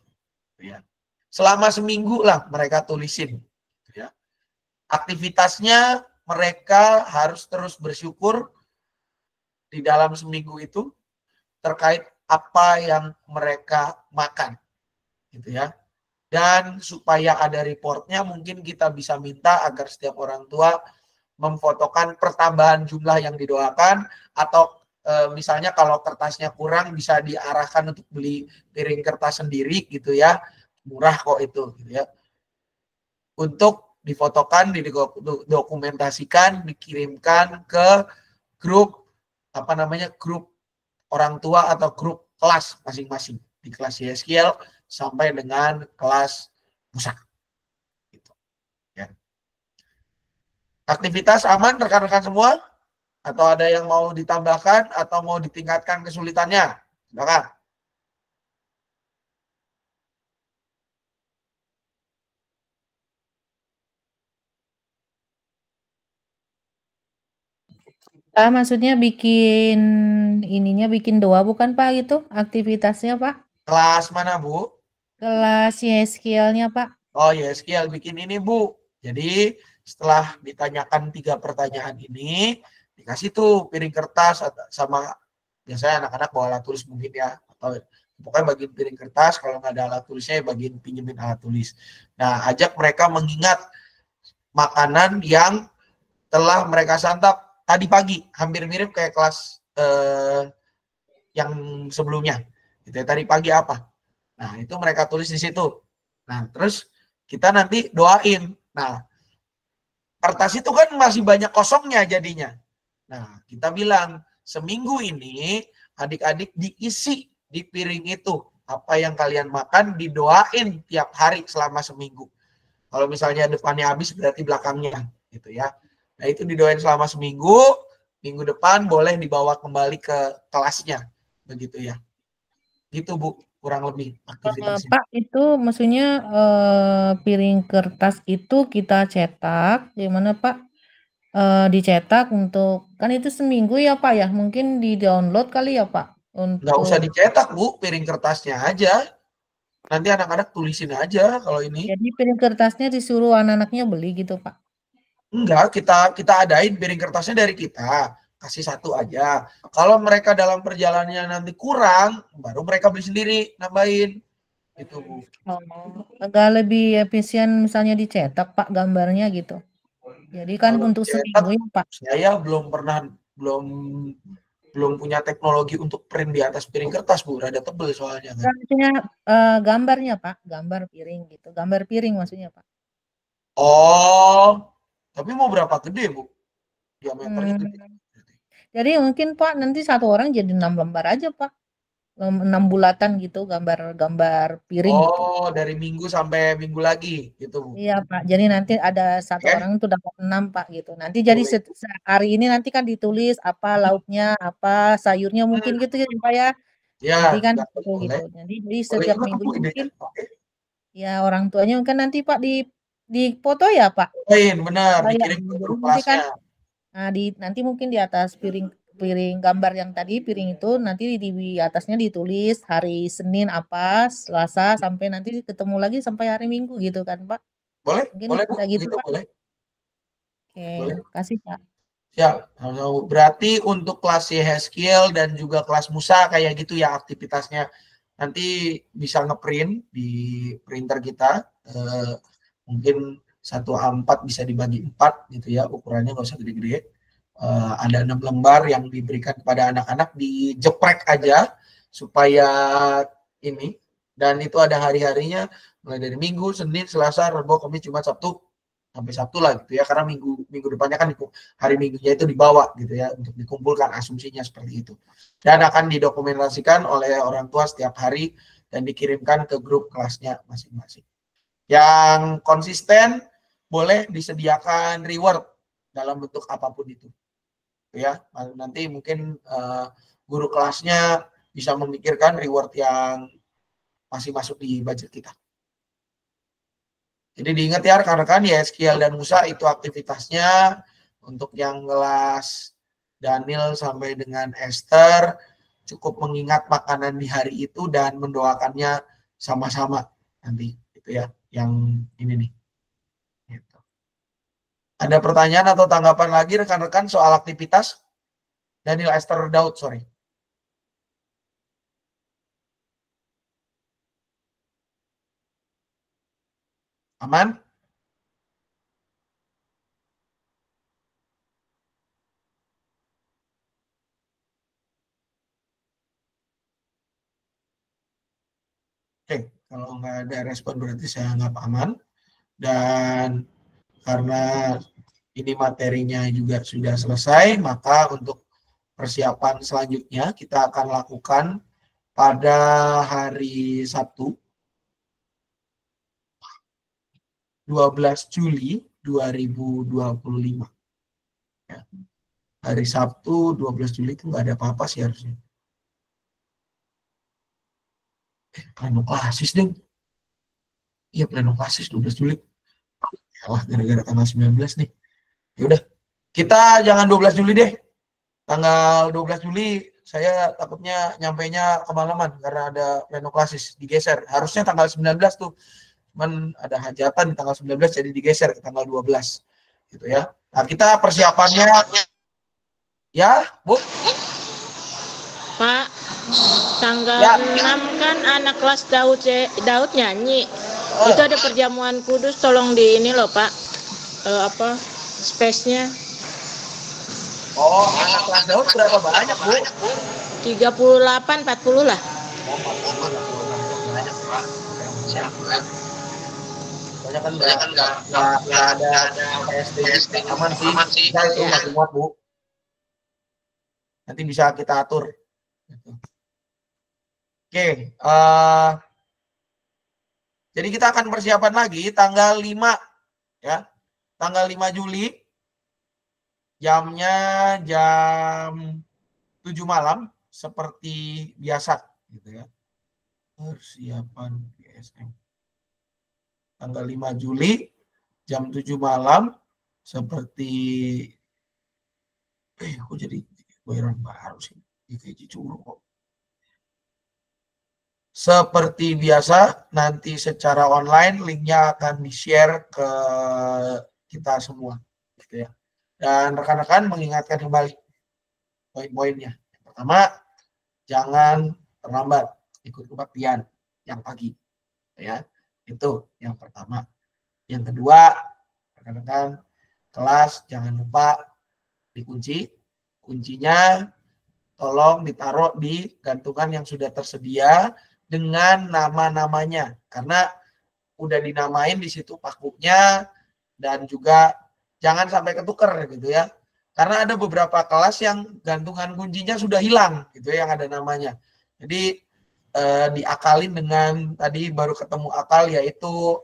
Ya. Selama seminggu lah mereka tulisin. Ya. Aktivitasnya mereka harus terus bersyukur di dalam seminggu itu terkait apa yang mereka makan, gitu ya. Dan supaya ada reportnya, mungkin kita bisa minta agar setiap orang tua memfotokan pertambahan jumlah yang didoakan, atau misalnya kalau kertasnya kurang bisa diarahkan untuk beli piring kertas sendiri, gitu ya. Murah kok itu, gitu ya. Untuk difotokan, didokumentasikan, dikirimkan ke grup grup orang tua atau grup kelas masing-masing, di kelas Yeskiel sampai dengan kelas Musa. Gitu. Ya. Aktivitas aman rekan-rekan semua? Atau ada yang mau ditambahkan atau mau ditingkatkan kesulitannya? Silakan. Maksudnya bikin doa bukan Pak gitu aktivitasnya Pak? Kelas mana Bu? Kelas Yeskielnya Pak. Oh Yeskiel bikin ini Bu. Jadi setelah ditanyakan 3 pertanyaan ini, dikasih tuh piring kertas sama biasanya anak-anak bawa alat tulis mungkin ya, atau pokoknya bagiin piring kertas, kalau nggak ada alat tulisnya ya bagiin pinjemin alat tulis. Nah, ajak mereka mengingat makanan yang telah mereka santap tadi pagi, hampir mirip kayak kelas yang sebelumnya. Gitu ya, tadi pagi apa? Nah, itu mereka tulis di situ. Nah, terus kita nanti doain. Nah, kertas itu kan masih banyak kosongnya jadinya. Nah, kita bilang, seminggu ini adik-adik diisi di piring itu. Apa yang kalian makan didoain tiap hari selama seminggu. Kalau misalnya depannya habis berarti belakangnya. Gitu ya. Nah, itu didoain selama seminggu. Minggu depan boleh dibawa kembali ke kelasnya. Begitu ya. Gitu Bu, kurang lebih aktivitasnya. Pak, itu maksudnya piring kertas itu kita cetak, gimana Pak? Dicetak untuk, kan itu seminggu ya Pak ya? Mungkin di-download kali ya Pak? Nggak usah Untuk, dicetak Bu, piring kertasnya aja. Nanti anak-anak tulisin aja kalau ini. jadi piring kertasnya disuruh anak-anaknya beli gitu Pak? Enggak, kita adain piring kertasnya dari kita. Kasih satu aja. Kalau mereka dalam perjalanannya nanti kurang, baru mereka beli sendiri, nambahin. Gitu Bu. Oh, agak lebih efisien misalnya dicetak Pak gambarnya gitu. Jadi kan Kalau untuk dicetak, seminggu ya Pak. saya belum punya teknologi untuk print di atas piring kertas Bu, rada tebel soalnya kan. Maksudnya gambarnya Pak, gambar piring gitu. Gambar piring maksudnya Pak. Oh, tapi mau berapa gede Bu? Diameternya gede. Jadi mungkin Pak nanti satu orang jadi 6 lembar aja Pak. 6 bulatan gitu gambar piring gitu. Oh, dari minggu sampai minggu lagi gitu Bu. Iya Pak. Jadi nanti ada satu Oke. orang itu dapat 6 Pak gitu. Nanti jadi Boleh. hari ini nanti kan ditulis apa lauknya, apa sayurnya mungkin gitu ya Pak ya. Ya, Nanti kan ya, gitu boleh. gitu. Jadi Boleh setiap juga minggu Bu idenya. mungkin Oke. ya orang tuanya kan nanti Pak di foto ya Pak. Benar, Kayak dikirim ke jadi grup nanti kan kelasnya. nanti mungkin di atas piring piring gambar yang tadi, piring itu nanti di atasnya ditulis hari Senin apa, Selasa sampai nanti ketemu lagi sampai hari Minggu gitu kan, Pak? Boleh, Mungkin boleh Bu, bisa gitu, gitu Pak. boleh. Oke, Boleh. kasih Pak. Ya, berarti untuk kelas Yehezkiel dan juga kelas Musa kayak gitu ya aktivitasnya. Nanti bisa ngeprint di printer kita, mungkin 1A4 bisa dibagi 4 gitu ya, ukurannya nggak usah gede-gede. Ada 6 lembar yang diberikan kepada anak-anak, dijeprek aja supaya ini, dan itu ada hari-harinya mulai dari Minggu, Senin, Selasa, Rabu, Kamis, Jumat, Sabtu sampai Sabtu lah gitu ya, karena minggu depannya kan hari Minggunya itu dibawa gitu ya untuk dikumpulkan, asumsinya seperti itu, dan akan didokumentasikan oleh orang tua setiap hari dan dikirimkan ke grup kelasnya masing-masing. Yang konsisten boleh disediakan reward dalam bentuk apapun itu ya, nanti mungkin guru kelasnya bisa memikirkan reward yang masih masuk di budget kita. Jadi diingat ya rekan-rekan, Yehezkiel dan Musa itu aktivitasnya untuk yang kelas Daniel sampai dengan Esther cukup mengingat makanan di hari itu dan mendoakannya sama-sama nanti gitu ya, yang ini nih. Gitu. Ada pertanyaan atau tanggapan lagi rekan-rekan soal aktivitas Daniel, Esther, Daud, sorry. Aman? Oke, kalau nggak ada respon berarti saya nggak aman. Dan karena ini materinya juga sudah selesai, maka untuk persiapan selanjutnya kita akan lakukan pada hari Sabtu 12 Juli 2025. Ya. Hari Sabtu 12 Juli itu nggak ada apa-apa sih harusnya. Pleno klasis deh. Iya, pleno klasis 12 Juli. Wah, gara-gara tanggal 19 nih. Ya udah, kita jangan 12 Juli deh. Tanggal 12 Juli saya takutnya nyampainya kemalaman karena ada pleno klasis, digeser. Harusnya tanggal 19 tuh. Cuman ada hajatan di tanggal 19 jadi digeser ke tanggal 12. Gitu ya. Nah, kita persiapannya ya, Bu. Pak, tanggal Ya. 6 kan anak kelas Daud nyanyi. Itu ada perjamuan kudus, tolong di ini loh Pak. Space-nya. Oh, anak kelas Daud berapa banyak, Bu? 38, 40 lah. Oh, 40 lah, banyak, Pak. Soalnya kan nggak ada PST, aman sih. Kita itu masih muat, Bu. Nanti bisa kita atur. Oke, jadi kita akan persiapan lagi tanggal 5 ya. Tanggal 5 Juli jamnya jam 7 malam seperti biasa gitu ya. Persiapan PSM. Tanggal 5 Juli jam 7 malam seperti kok jadi bayaran baru sih di gaji curug kok. Seperti biasa, nanti secara online linknya akan di-share ke kita semua. Gitu ya. Dan rekan-rekan mengingatkan kembali poin-poinnya. Yang pertama, jangan terlambat ikut kebaktian yang pagi. Ya, itu yang pertama. Yang kedua, rekan-rekan kelas jangan lupa dikunci. Kuncinya tolong ditaruh di gantungan yang sudah tersedia dengan nama-namanya, karena udah dinamain di situ pakunya, dan juga jangan sampai ketuker gitu ya, karena ada beberapa kelas yang gantungan kuncinya sudah hilang gitu ya, yang ada namanya. Jadi diakalin dengan tadi baru ketemu akal, yaitu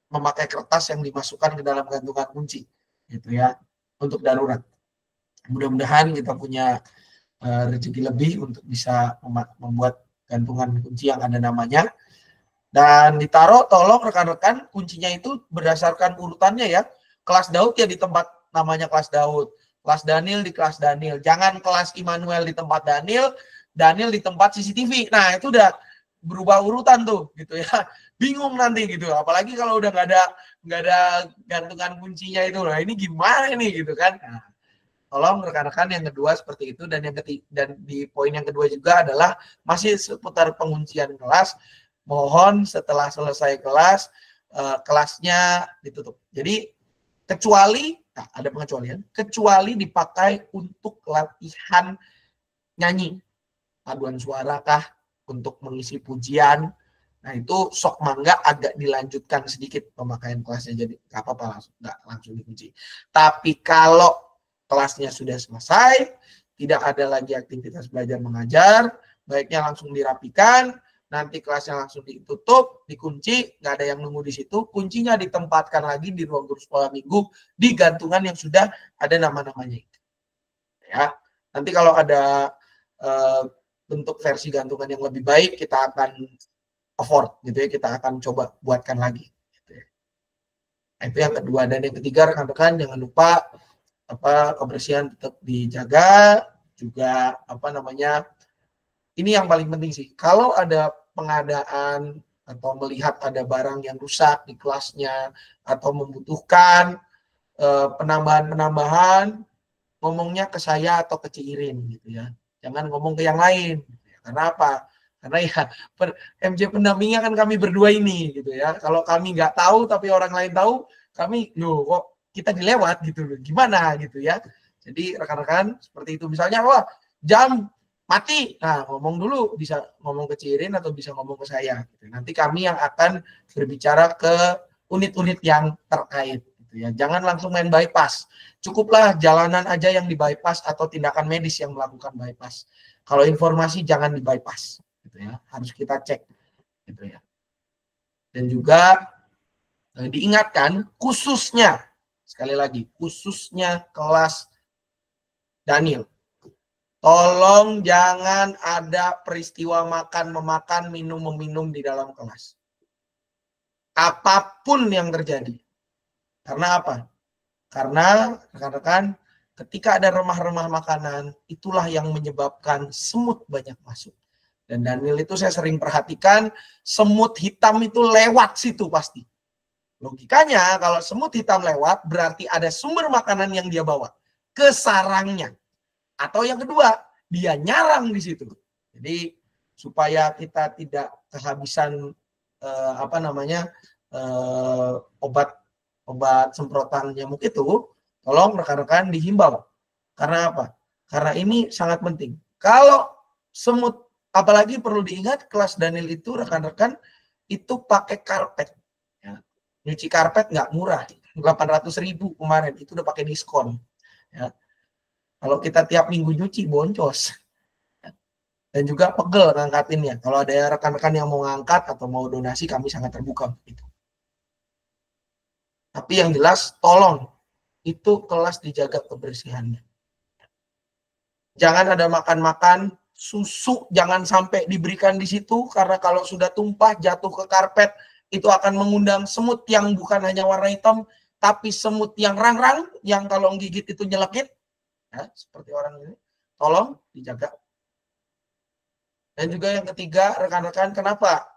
memakai kertas yang dimasukkan ke dalam gantungan kunci gitu ya, untuk darurat. Mudah-mudahan kita punya rezeki lebih untuk bisa membuat gantungan kunci yang ada namanya, dan ditaruh, tolong rekan-rekan, kuncinya itu berdasarkan urutannya ya. Kelas Daud ya di tempat namanya kelas Daud, Kelas Daniel di kelas Daniel. Jangan kelas Immanuel di tempat Daniel, Daniel di tempat CCTV. Nah, itu udah berubah urutan tuh gitu ya. Bingung nanti gitu. Apalagi kalau udah nggak ada gantungan kuncinya itu. Nah, ini gimana nih gitu kan. Nah, tolong rekan-rekan yang kedua seperti itu, dan yang ketiga, dan di poin yang kedua juga adalah masih seputar penguncian kelas. Mohon setelah selesai kelas, kelasnya ditutup. Jadi kecuali ada pengecualian, kecuali dipakai untuk latihan nyanyi, paduan suara kah, untuk mengisi pujian. Nah, itu sok mangga agak dilanjutkan sedikit pemakaian kelasnya, jadi nggak apa-apa, nggak langsung dikunci. Tapi kalau kelasnya sudah selesai, tidak ada lagi aktivitas belajar mengajar, baiknya langsung dirapikan. Nanti kelasnya langsung ditutup, dikunci, nggak ada yang nunggu di situ. Kuncinya ditempatkan lagi di ruang guru sekolah minggu di gantungan yang sudah ada nama-namanya. Ya, nanti kalau ada bentuk versi gantungan yang lebih baik, kita akan afford gitu ya, kita akan coba buatkan lagi. Gitu ya. Nah, itu yang kedua. Dan yang ketiga, rekan-rekan jangan lupa kebersihan tetap dijaga, juga ini yang paling penting sih. Kalau ada pengadaan atau melihat ada barang yang rusak di kelasnya atau membutuhkan penambahan, ngomongnya ke saya atau ke Ciirin gitu ya. Jangan ngomong ke yang lain. Karena apa? Karena ya MJ pendampingnya kan kami berdua ini gitu ya. Kalau kami nggak tahu tapi orang lain tahu, kami loh kok kita dilewat gitu loh. Gimana gitu ya. Jadi rekan-rekan seperti itu, misalnya wah jam mati, nah ngomong dulu, bisa ngomong ke Ciirin atau bisa ngomong ke saya. Nanti kami yang akan berbicara ke unit-unit yang terkait. Gitu ya. Jangan langsung main bypass. Cukuplah jalanan aja yang di bypass atau tindakan medis yang melakukan bypass. Kalau informasi jangan di bypass. Gitu ya. Harus kita cek. Gitu ya. Dan juga diingatkan khususnya, sekali lagi, khususnya kelas Daniel. Tolong jangan ada peristiwa makan-memakan, minum-meminum di dalam kelas. Apapun yang terjadi. Karena apa? Karena rekan-rekan, ketika ada remah-remah makanan, itulah yang menyebabkan semut banyak masuk. Dan Daniel itu saya sering perhatikan, semut hitam itu lewat situ pasti. Logikanya, kalau semut hitam lewat, berarti ada sumber makanan yang dia bawa ke sarangnya. Atau yang kedua, dia nyarang di situ. Jadi supaya kita tidak kehabisan obat semprotan nyamuk itu, tolong rekan-rekan dihimbau. Karena apa? Karena ini sangat penting. Kalau semut, apalagi perlu diingat kelas Daniel itu rekan-rekan itu pakai karpet. Ya. Nyuci karpet nggak murah, 800.000 kemarin itu udah pakai diskon. Ya. Kalau kita tiap minggu nyuci, boncos. Dan juga pegel ngangkatinnya. Kalau ada rekan-rekan yang mau ngangkat atau mau donasi, kami sangat terbuka. Gitu. Tapi yang jelas, tolong, itu kelas dijaga kebersihannya. Jangan ada makan-makan, susu jangan sampai diberikan di situ, karena kalau sudah tumpah, jatuh ke karpet, itu akan mengundang semut yang bukan hanya warna hitam, tapi semut yang rang-rang, yang kalau gigit itu nyelekit. Ya, seperti orang ini, tolong dijaga. Dan juga yang ketiga, rekan-rekan, kenapa?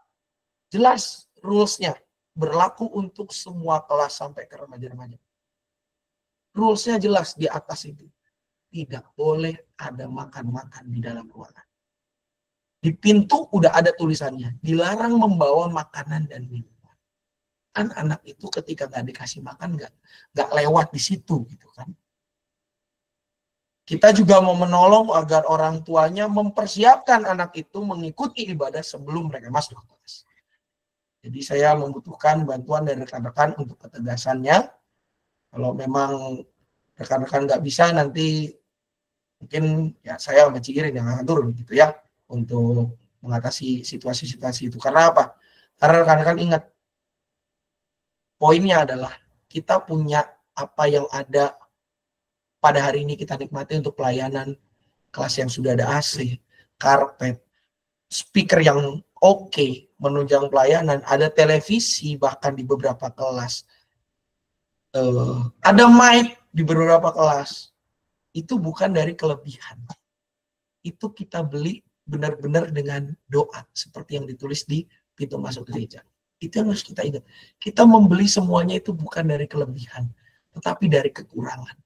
Jelas rules-nya berlaku untuk semua kelas sampai ke remaja-remaja. Rules-nya jelas di atas itu. Tidak boleh ada makan-makan di dalam ruangan. Di pintu udah ada tulisannya, dilarang membawa makanan dan minuman. Anak-anak itu ketika nggak dikasih makan, nggak lewat di situ gitu kan. Kita juga mau menolong agar orang tuanya mempersiapkan anak itu mengikuti ibadah sebelum mereka masuk ke kelas. Jadi saya membutuhkan bantuan dari rekan-rekan untuk ketegasannya. Kalau memang rekan-rekan nggak bisa, nanti mungkin ya saya sama Ciirin yang akan turun gitu ya untuk mengatasi situasi-situasi itu. Karena apa? Karena rekan-rekan ingat, poinnya adalah kita punya apa yang ada pada hari ini kita nikmati untuk pelayanan, kelas yang sudah ada AC, karpet, speaker yang oke, menunjang pelayanan, ada televisi bahkan di beberapa kelas, ada mic di beberapa kelas, itu bukan dari kelebihan. Itu kita beli benar-benar dengan doa, seperti yang ditulis di pintu masuk gereja. Itu yang harus kita ingat. Kita membeli semuanya itu bukan dari kelebihan, tetapi dari kekurangan.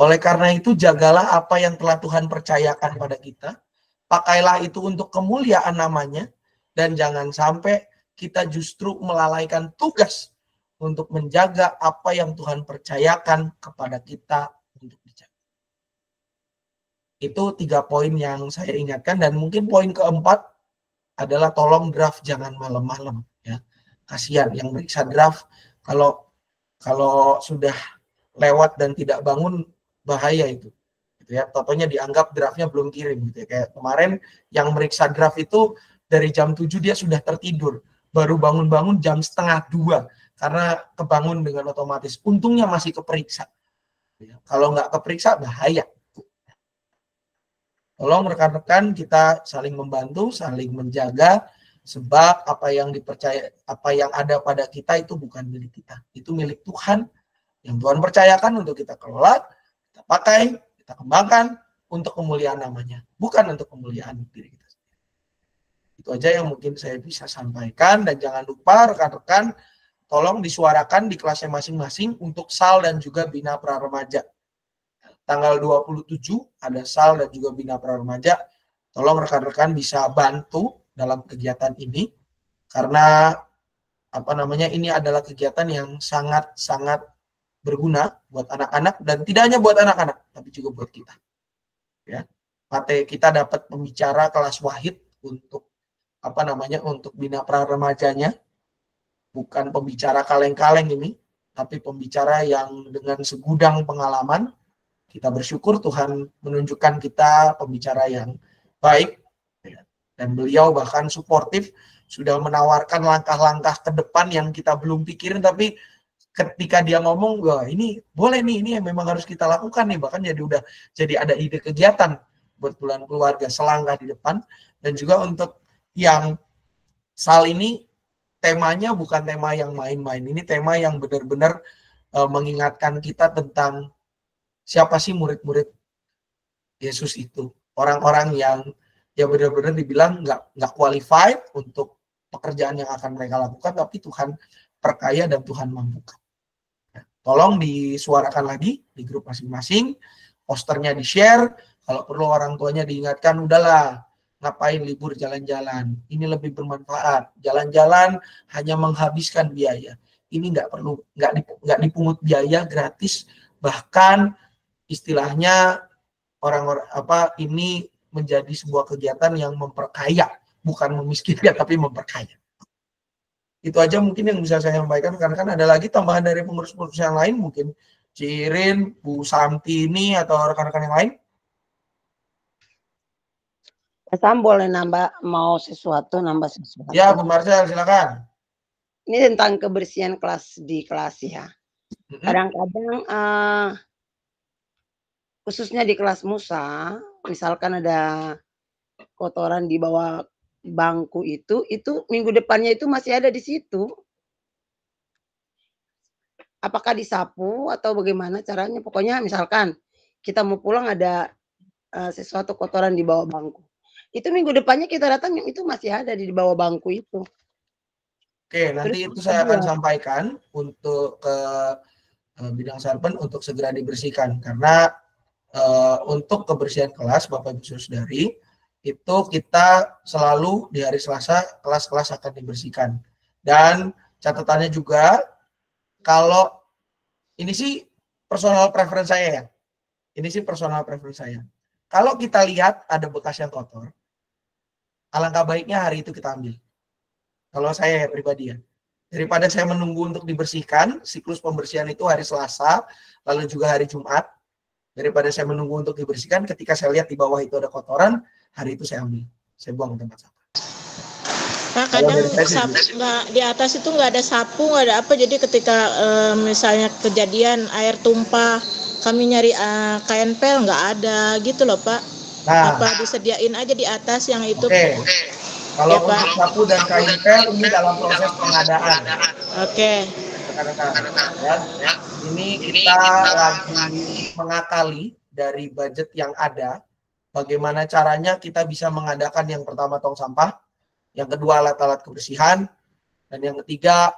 Oleh karena itu, jagalah apa yang telah Tuhan percayakan pada kita. Pakailah itu untuk kemuliaan namanya. Dan jangan sampai kita justru melalaikan tugas untuk menjaga apa yang Tuhan percayakan kepada kita untuk dijaga. Itu 3 poin yang saya ingatkan. Dan mungkin poin keempat adalah tolong draft jangan malam-malam. Ya. Kasihan yang meriksa draft, kalau sudah lewat dan tidak bangun, bahaya itu. Gitu ya. Totonya dianggap draftnya belum kirim. Gitu ya. Kayak kemarin yang meriksa draft itu dari jam 7 dia sudah tertidur. Baru bangun-bangun jam 1:30 karena kebangun dengan otomatis. Untungnya masih keperiksa. Ya. Kalau nggak keperiksa, bahaya. Tolong rekan-rekan kita saling membantu, saling menjaga, sebab apa yang dipercaya, apa yang ada pada kita itu bukan milik kita. Itu milik Tuhan yang Tuhan percayakan untuk kita kelola, kita pakai, kita kembangkan untuk kemuliaan namanya, bukan untuk kemuliaan diri kita sendiri. Itu aja yang mungkin saya bisa sampaikan, dan jangan lupa rekan-rekan tolong disuarakan di kelasnya masing-masing untuk SAL dan juga Bina Pra Remaja. Tanggal 27 ada SAL dan juga Bina Pra Remaja. Tolong rekan-rekan bisa bantu dalam kegiatan ini, karena ini adalah kegiatan yang sangat-sangat berguna buat anak-anak, dan tidak hanya buat anak-anak tapi juga buat kita. Ya. Kita dapat pembicara kelas wahid untuk untuk Bina Pra Remajanya. Bukan pembicara kaleng-kaleng ini, tapi pembicara yang dengan segudang pengalaman. Kita bersyukur Tuhan menunjukkan kita pembicara yang baik, dan beliau bahkan suportif, sudah menawarkan langkah-langkah ke depan yang kita belum pikirin, tapi ketika dia ngomong, wah ini boleh nih, ini yang memang harus kita lakukan nih, bahkan jadi ada ide kegiatan buat bulan keluarga selangkah di depan. Dan juga untuk yang SAL ini, temanya bukan tema yang main-main, ini tema yang benar-benar mengingatkan kita tentang siapa sih murid-murid Yesus itu. Orang-orang yang benar-benar dibilang nggak qualified untuk pekerjaan yang akan mereka lakukan, tapi Tuhan perkaya dan Tuhan mampukan. Tolong disuarakan lagi di grup masing-masing, posternya di-share, kalau perlu orang tuanya diingatkan, udahlah, ngapain libur jalan-jalan, ini lebih bermanfaat. Jalan-jalan hanya menghabiskan biaya. Ini nggak dipungut biaya, gratis, bahkan istilahnya ini menjadi sebuah kegiatan yang memperkaya, bukan memiskinkan tapi memperkaya. Itu aja mungkin yang bisa saya sampaikan, karena kan ada lagi tambahan dari pengurus-pengurus yang lain, mungkin Cirin, Bu Santi ini atau rekan-rekan yang lain. Sam boleh nambah sesuatu. Ya, Bu Marcel silakan. Ini tentang kebersihan di kelas ya. Kadang-kadang khususnya di kelas Musa, misalkan ada kotoran di bawah bangku itu minggu depannya itu masih ada di situ. Apakah disapu atau bagaimana caranya? Pokoknya misalkan kita mau pulang ada sesuatu kotoran di bawah bangku. Itu minggu depannya kita datang itu masih ada di bawah bangku itu. Oke, nanti itu saya akan sampaikan untuk ke bidang sarpen untuk segera dibersihkan, karena untuk kebersihan kelas Bapak Ibu Saudari itu kita selalu di hari Selasa kelas-kelas akan dibersihkan. Dan catatannya juga, kalau ini sih personal preference saya ya. Ini sih personal preference saya. Kalau kita lihat ada bekas yang kotor, alangkah baiknya hari itu kita ambil. Kalau saya pribadi ya. Daripada saya menunggu untuk dibersihkan, siklus pembersihan itu hari Selasa, lalu juga hari Jumat. Daripada saya menunggu untuk dibersihkan, ketika saya lihat di bawah itu ada kotoran, hari itu saya ambil. Saya buang ke tempat sampah. Nah, kadang di atas itu nggak ada sapu, nggak ada apa. Jadi ketika misalnya kejadian air tumpah, kami nyari kain pel, nggak ada gitu loh Pak. Nah, apa disediain aja di atas yang itu. Oke. Kalau ya, untuk sapu dan kain pel ini dalam proses pengadaan. Oke. Ya. Ini kita lagi mengakali dari budget yang ada, bagaimana caranya kita bisa mengadakan yang pertama tong sampah, yang kedua alat-alat kebersihan, dan yang ketiga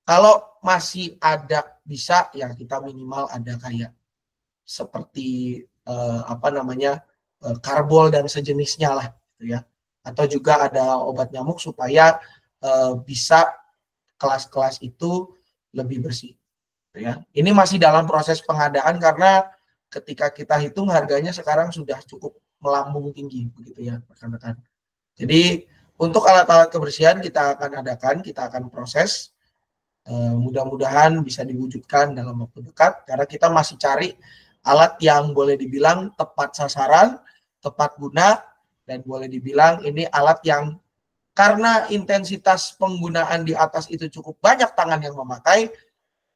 kalau masih ada bisa ya kita minimal ada kayak seperti karbol dan sejenisnya lah gitu ya. Atau juga ada obat nyamuk supaya bisa kelas-kelas itu lebih bersih gitu ya. Ini masih dalam proses pengadaan karena ketika kita hitung harganya sekarang sudah cukup melambung tinggi begitu ya rekan-rekan. Jadi untuk alat-alat kebersihan kita akan adakan, kita akan proses. Mudah-mudahan bisa diwujudkan dalam waktu dekat karena kita masih cari alat yang boleh dibilang tepat sasaran, tepat guna, dan boleh dibilang ini alat yang karena intensitas penggunaan di atas itu cukup banyak tangan yang memakai,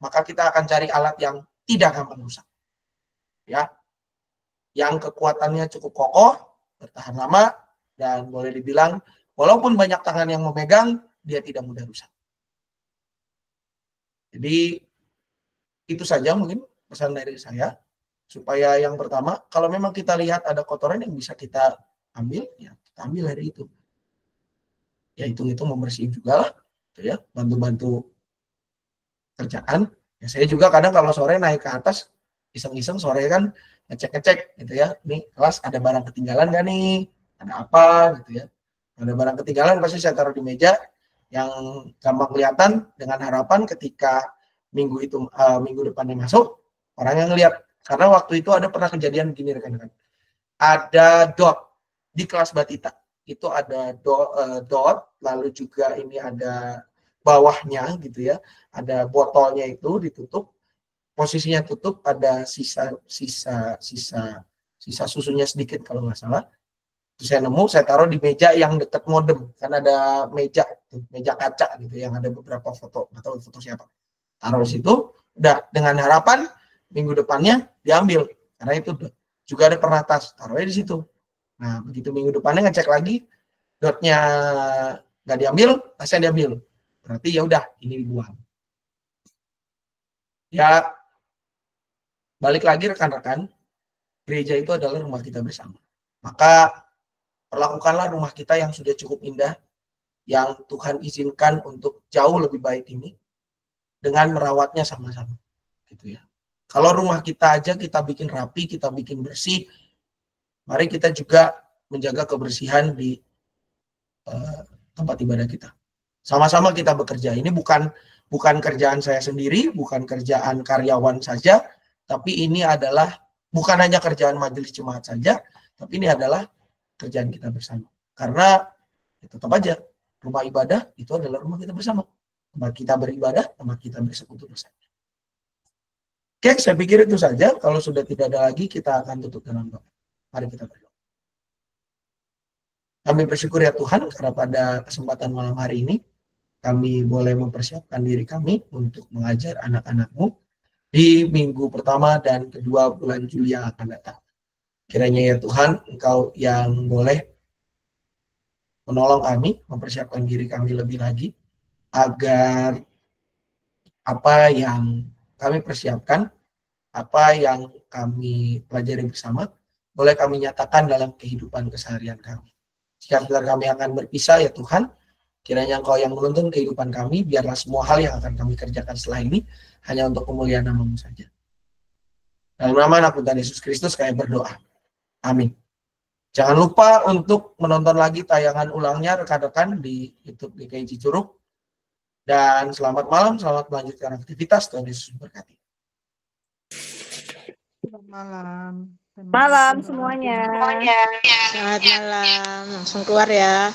maka kita akan cari alat yang tidak gampang rusak. Ya. Yang kekuatannya cukup kokoh, bertahan lama, dan boleh dibilang walaupun banyak tangan yang memegang, dia tidak mudah rusak. Jadi itu saja mungkin pesan dari saya. Supaya yang pertama, kalau memang kita lihat ada kotoran yang bisa kita ambil, ya kita ambil dari itu. Ya hitung-hitung membersihin juga lah, gitu ya, bantu-bantu kerjaan. Ya saya juga kadang kalau sore naik ke atas, iseng-iseng sore kan ngecek-ngecek gitu ya. Nih kelas ada barang ketinggalan nggak nih? Ada apa gitu ya? Ada barang ketinggalan pasti saya taruh di meja yang gampang kelihatan dengan harapan ketika minggu depannya masuk orang yang ngelihat. Karena waktu itu ada pernah kejadian begini rekan-rekan. Ada dot di kelas Batita. Itu ada dot, lalu juga ini ada bawahnya gitu ya. Ada botolnya itu ditutup. Posisinya tutup, ada sisa susunya sedikit kalau nggak salah. Terus saya nemu, saya taruh di meja yang dekat modem. Kan ada meja kaca gitu yang ada beberapa foto, nggak tahu foto siapa. Taruh di situ, udah dengan harapan minggu depannya diambil. Karena itu juga ada pernatas, taruhnya di situ. Nah, begitu minggu depannya ngecek lagi, dotnya nggak diambil, tasnya diambil. Berarti ya udah, ini dibuang. Ya, balik lagi rekan-rekan, gereja itu adalah rumah kita bersama. Maka perlakukanlah rumah kita yang sudah cukup indah, yang Tuhan izinkan untuk jauh lebih baik ini, dengan merawatnya sama-sama. Gitu ya. Kalau rumah kita aja kita bikin rapi, kita bikin bersih, mari kita juga menjaga kebersihan di tempat ibadah kita. Sama-sama kita bekerja. Ini bukan kerjaan saya sendiri, bukan kerjaan karyawan saja, tapi ini adalah bukan hanya kerjaan majelis jemaat saja, tapi ini adalah kerjaan kita bersama. Karena tetap aja rumah ibadah itu adalah rumah kita bersama. Tempat kita beribadah, tempat kita bersekutu bersama. Oke, saya pikir itu saja. Kalau sudah tidak ada lagi, kita akan tutup dengan doa. Mari kita berdoa. Kami bersyukur ya Tuhan, karena pada kesempatan malam hari ini, kami boleh mempersiapkan diri kami untuk mengajar anak-anak-Mu di minggu pertama dan kedua bulan Juli yang akan datang. Kiranya ya Tuhan, Engkau yang boleh menolong kami, mempersiapkan diri kami lebih lagi, agar apa yang kami persiapkan, apa yang kami pelajari bersama, boleh kami nyatakan dalam kehidupan keseharian kami. Jika kami akan berpisah ya Tuhan, kiranya Engkau yang menuntun kehidupan kami, biarlah semua hal yang akan kami kerjakan setelah ini hanya untuk kemuliaan nama-Mu saja. Dalam nama Anak Tuhan Yesus Kristus kami berdoa. Amin. Jangan lupa untuk menonton lagi tayangan ulangnya rekan-rekan di YouTube GKI Cicurug. Dan selamat malam, selamat melanjutkan aktivitas. Tuhan Yesus berkati. Selamat malam. Malam semuanya. Selamat malam, langsung keluar ya.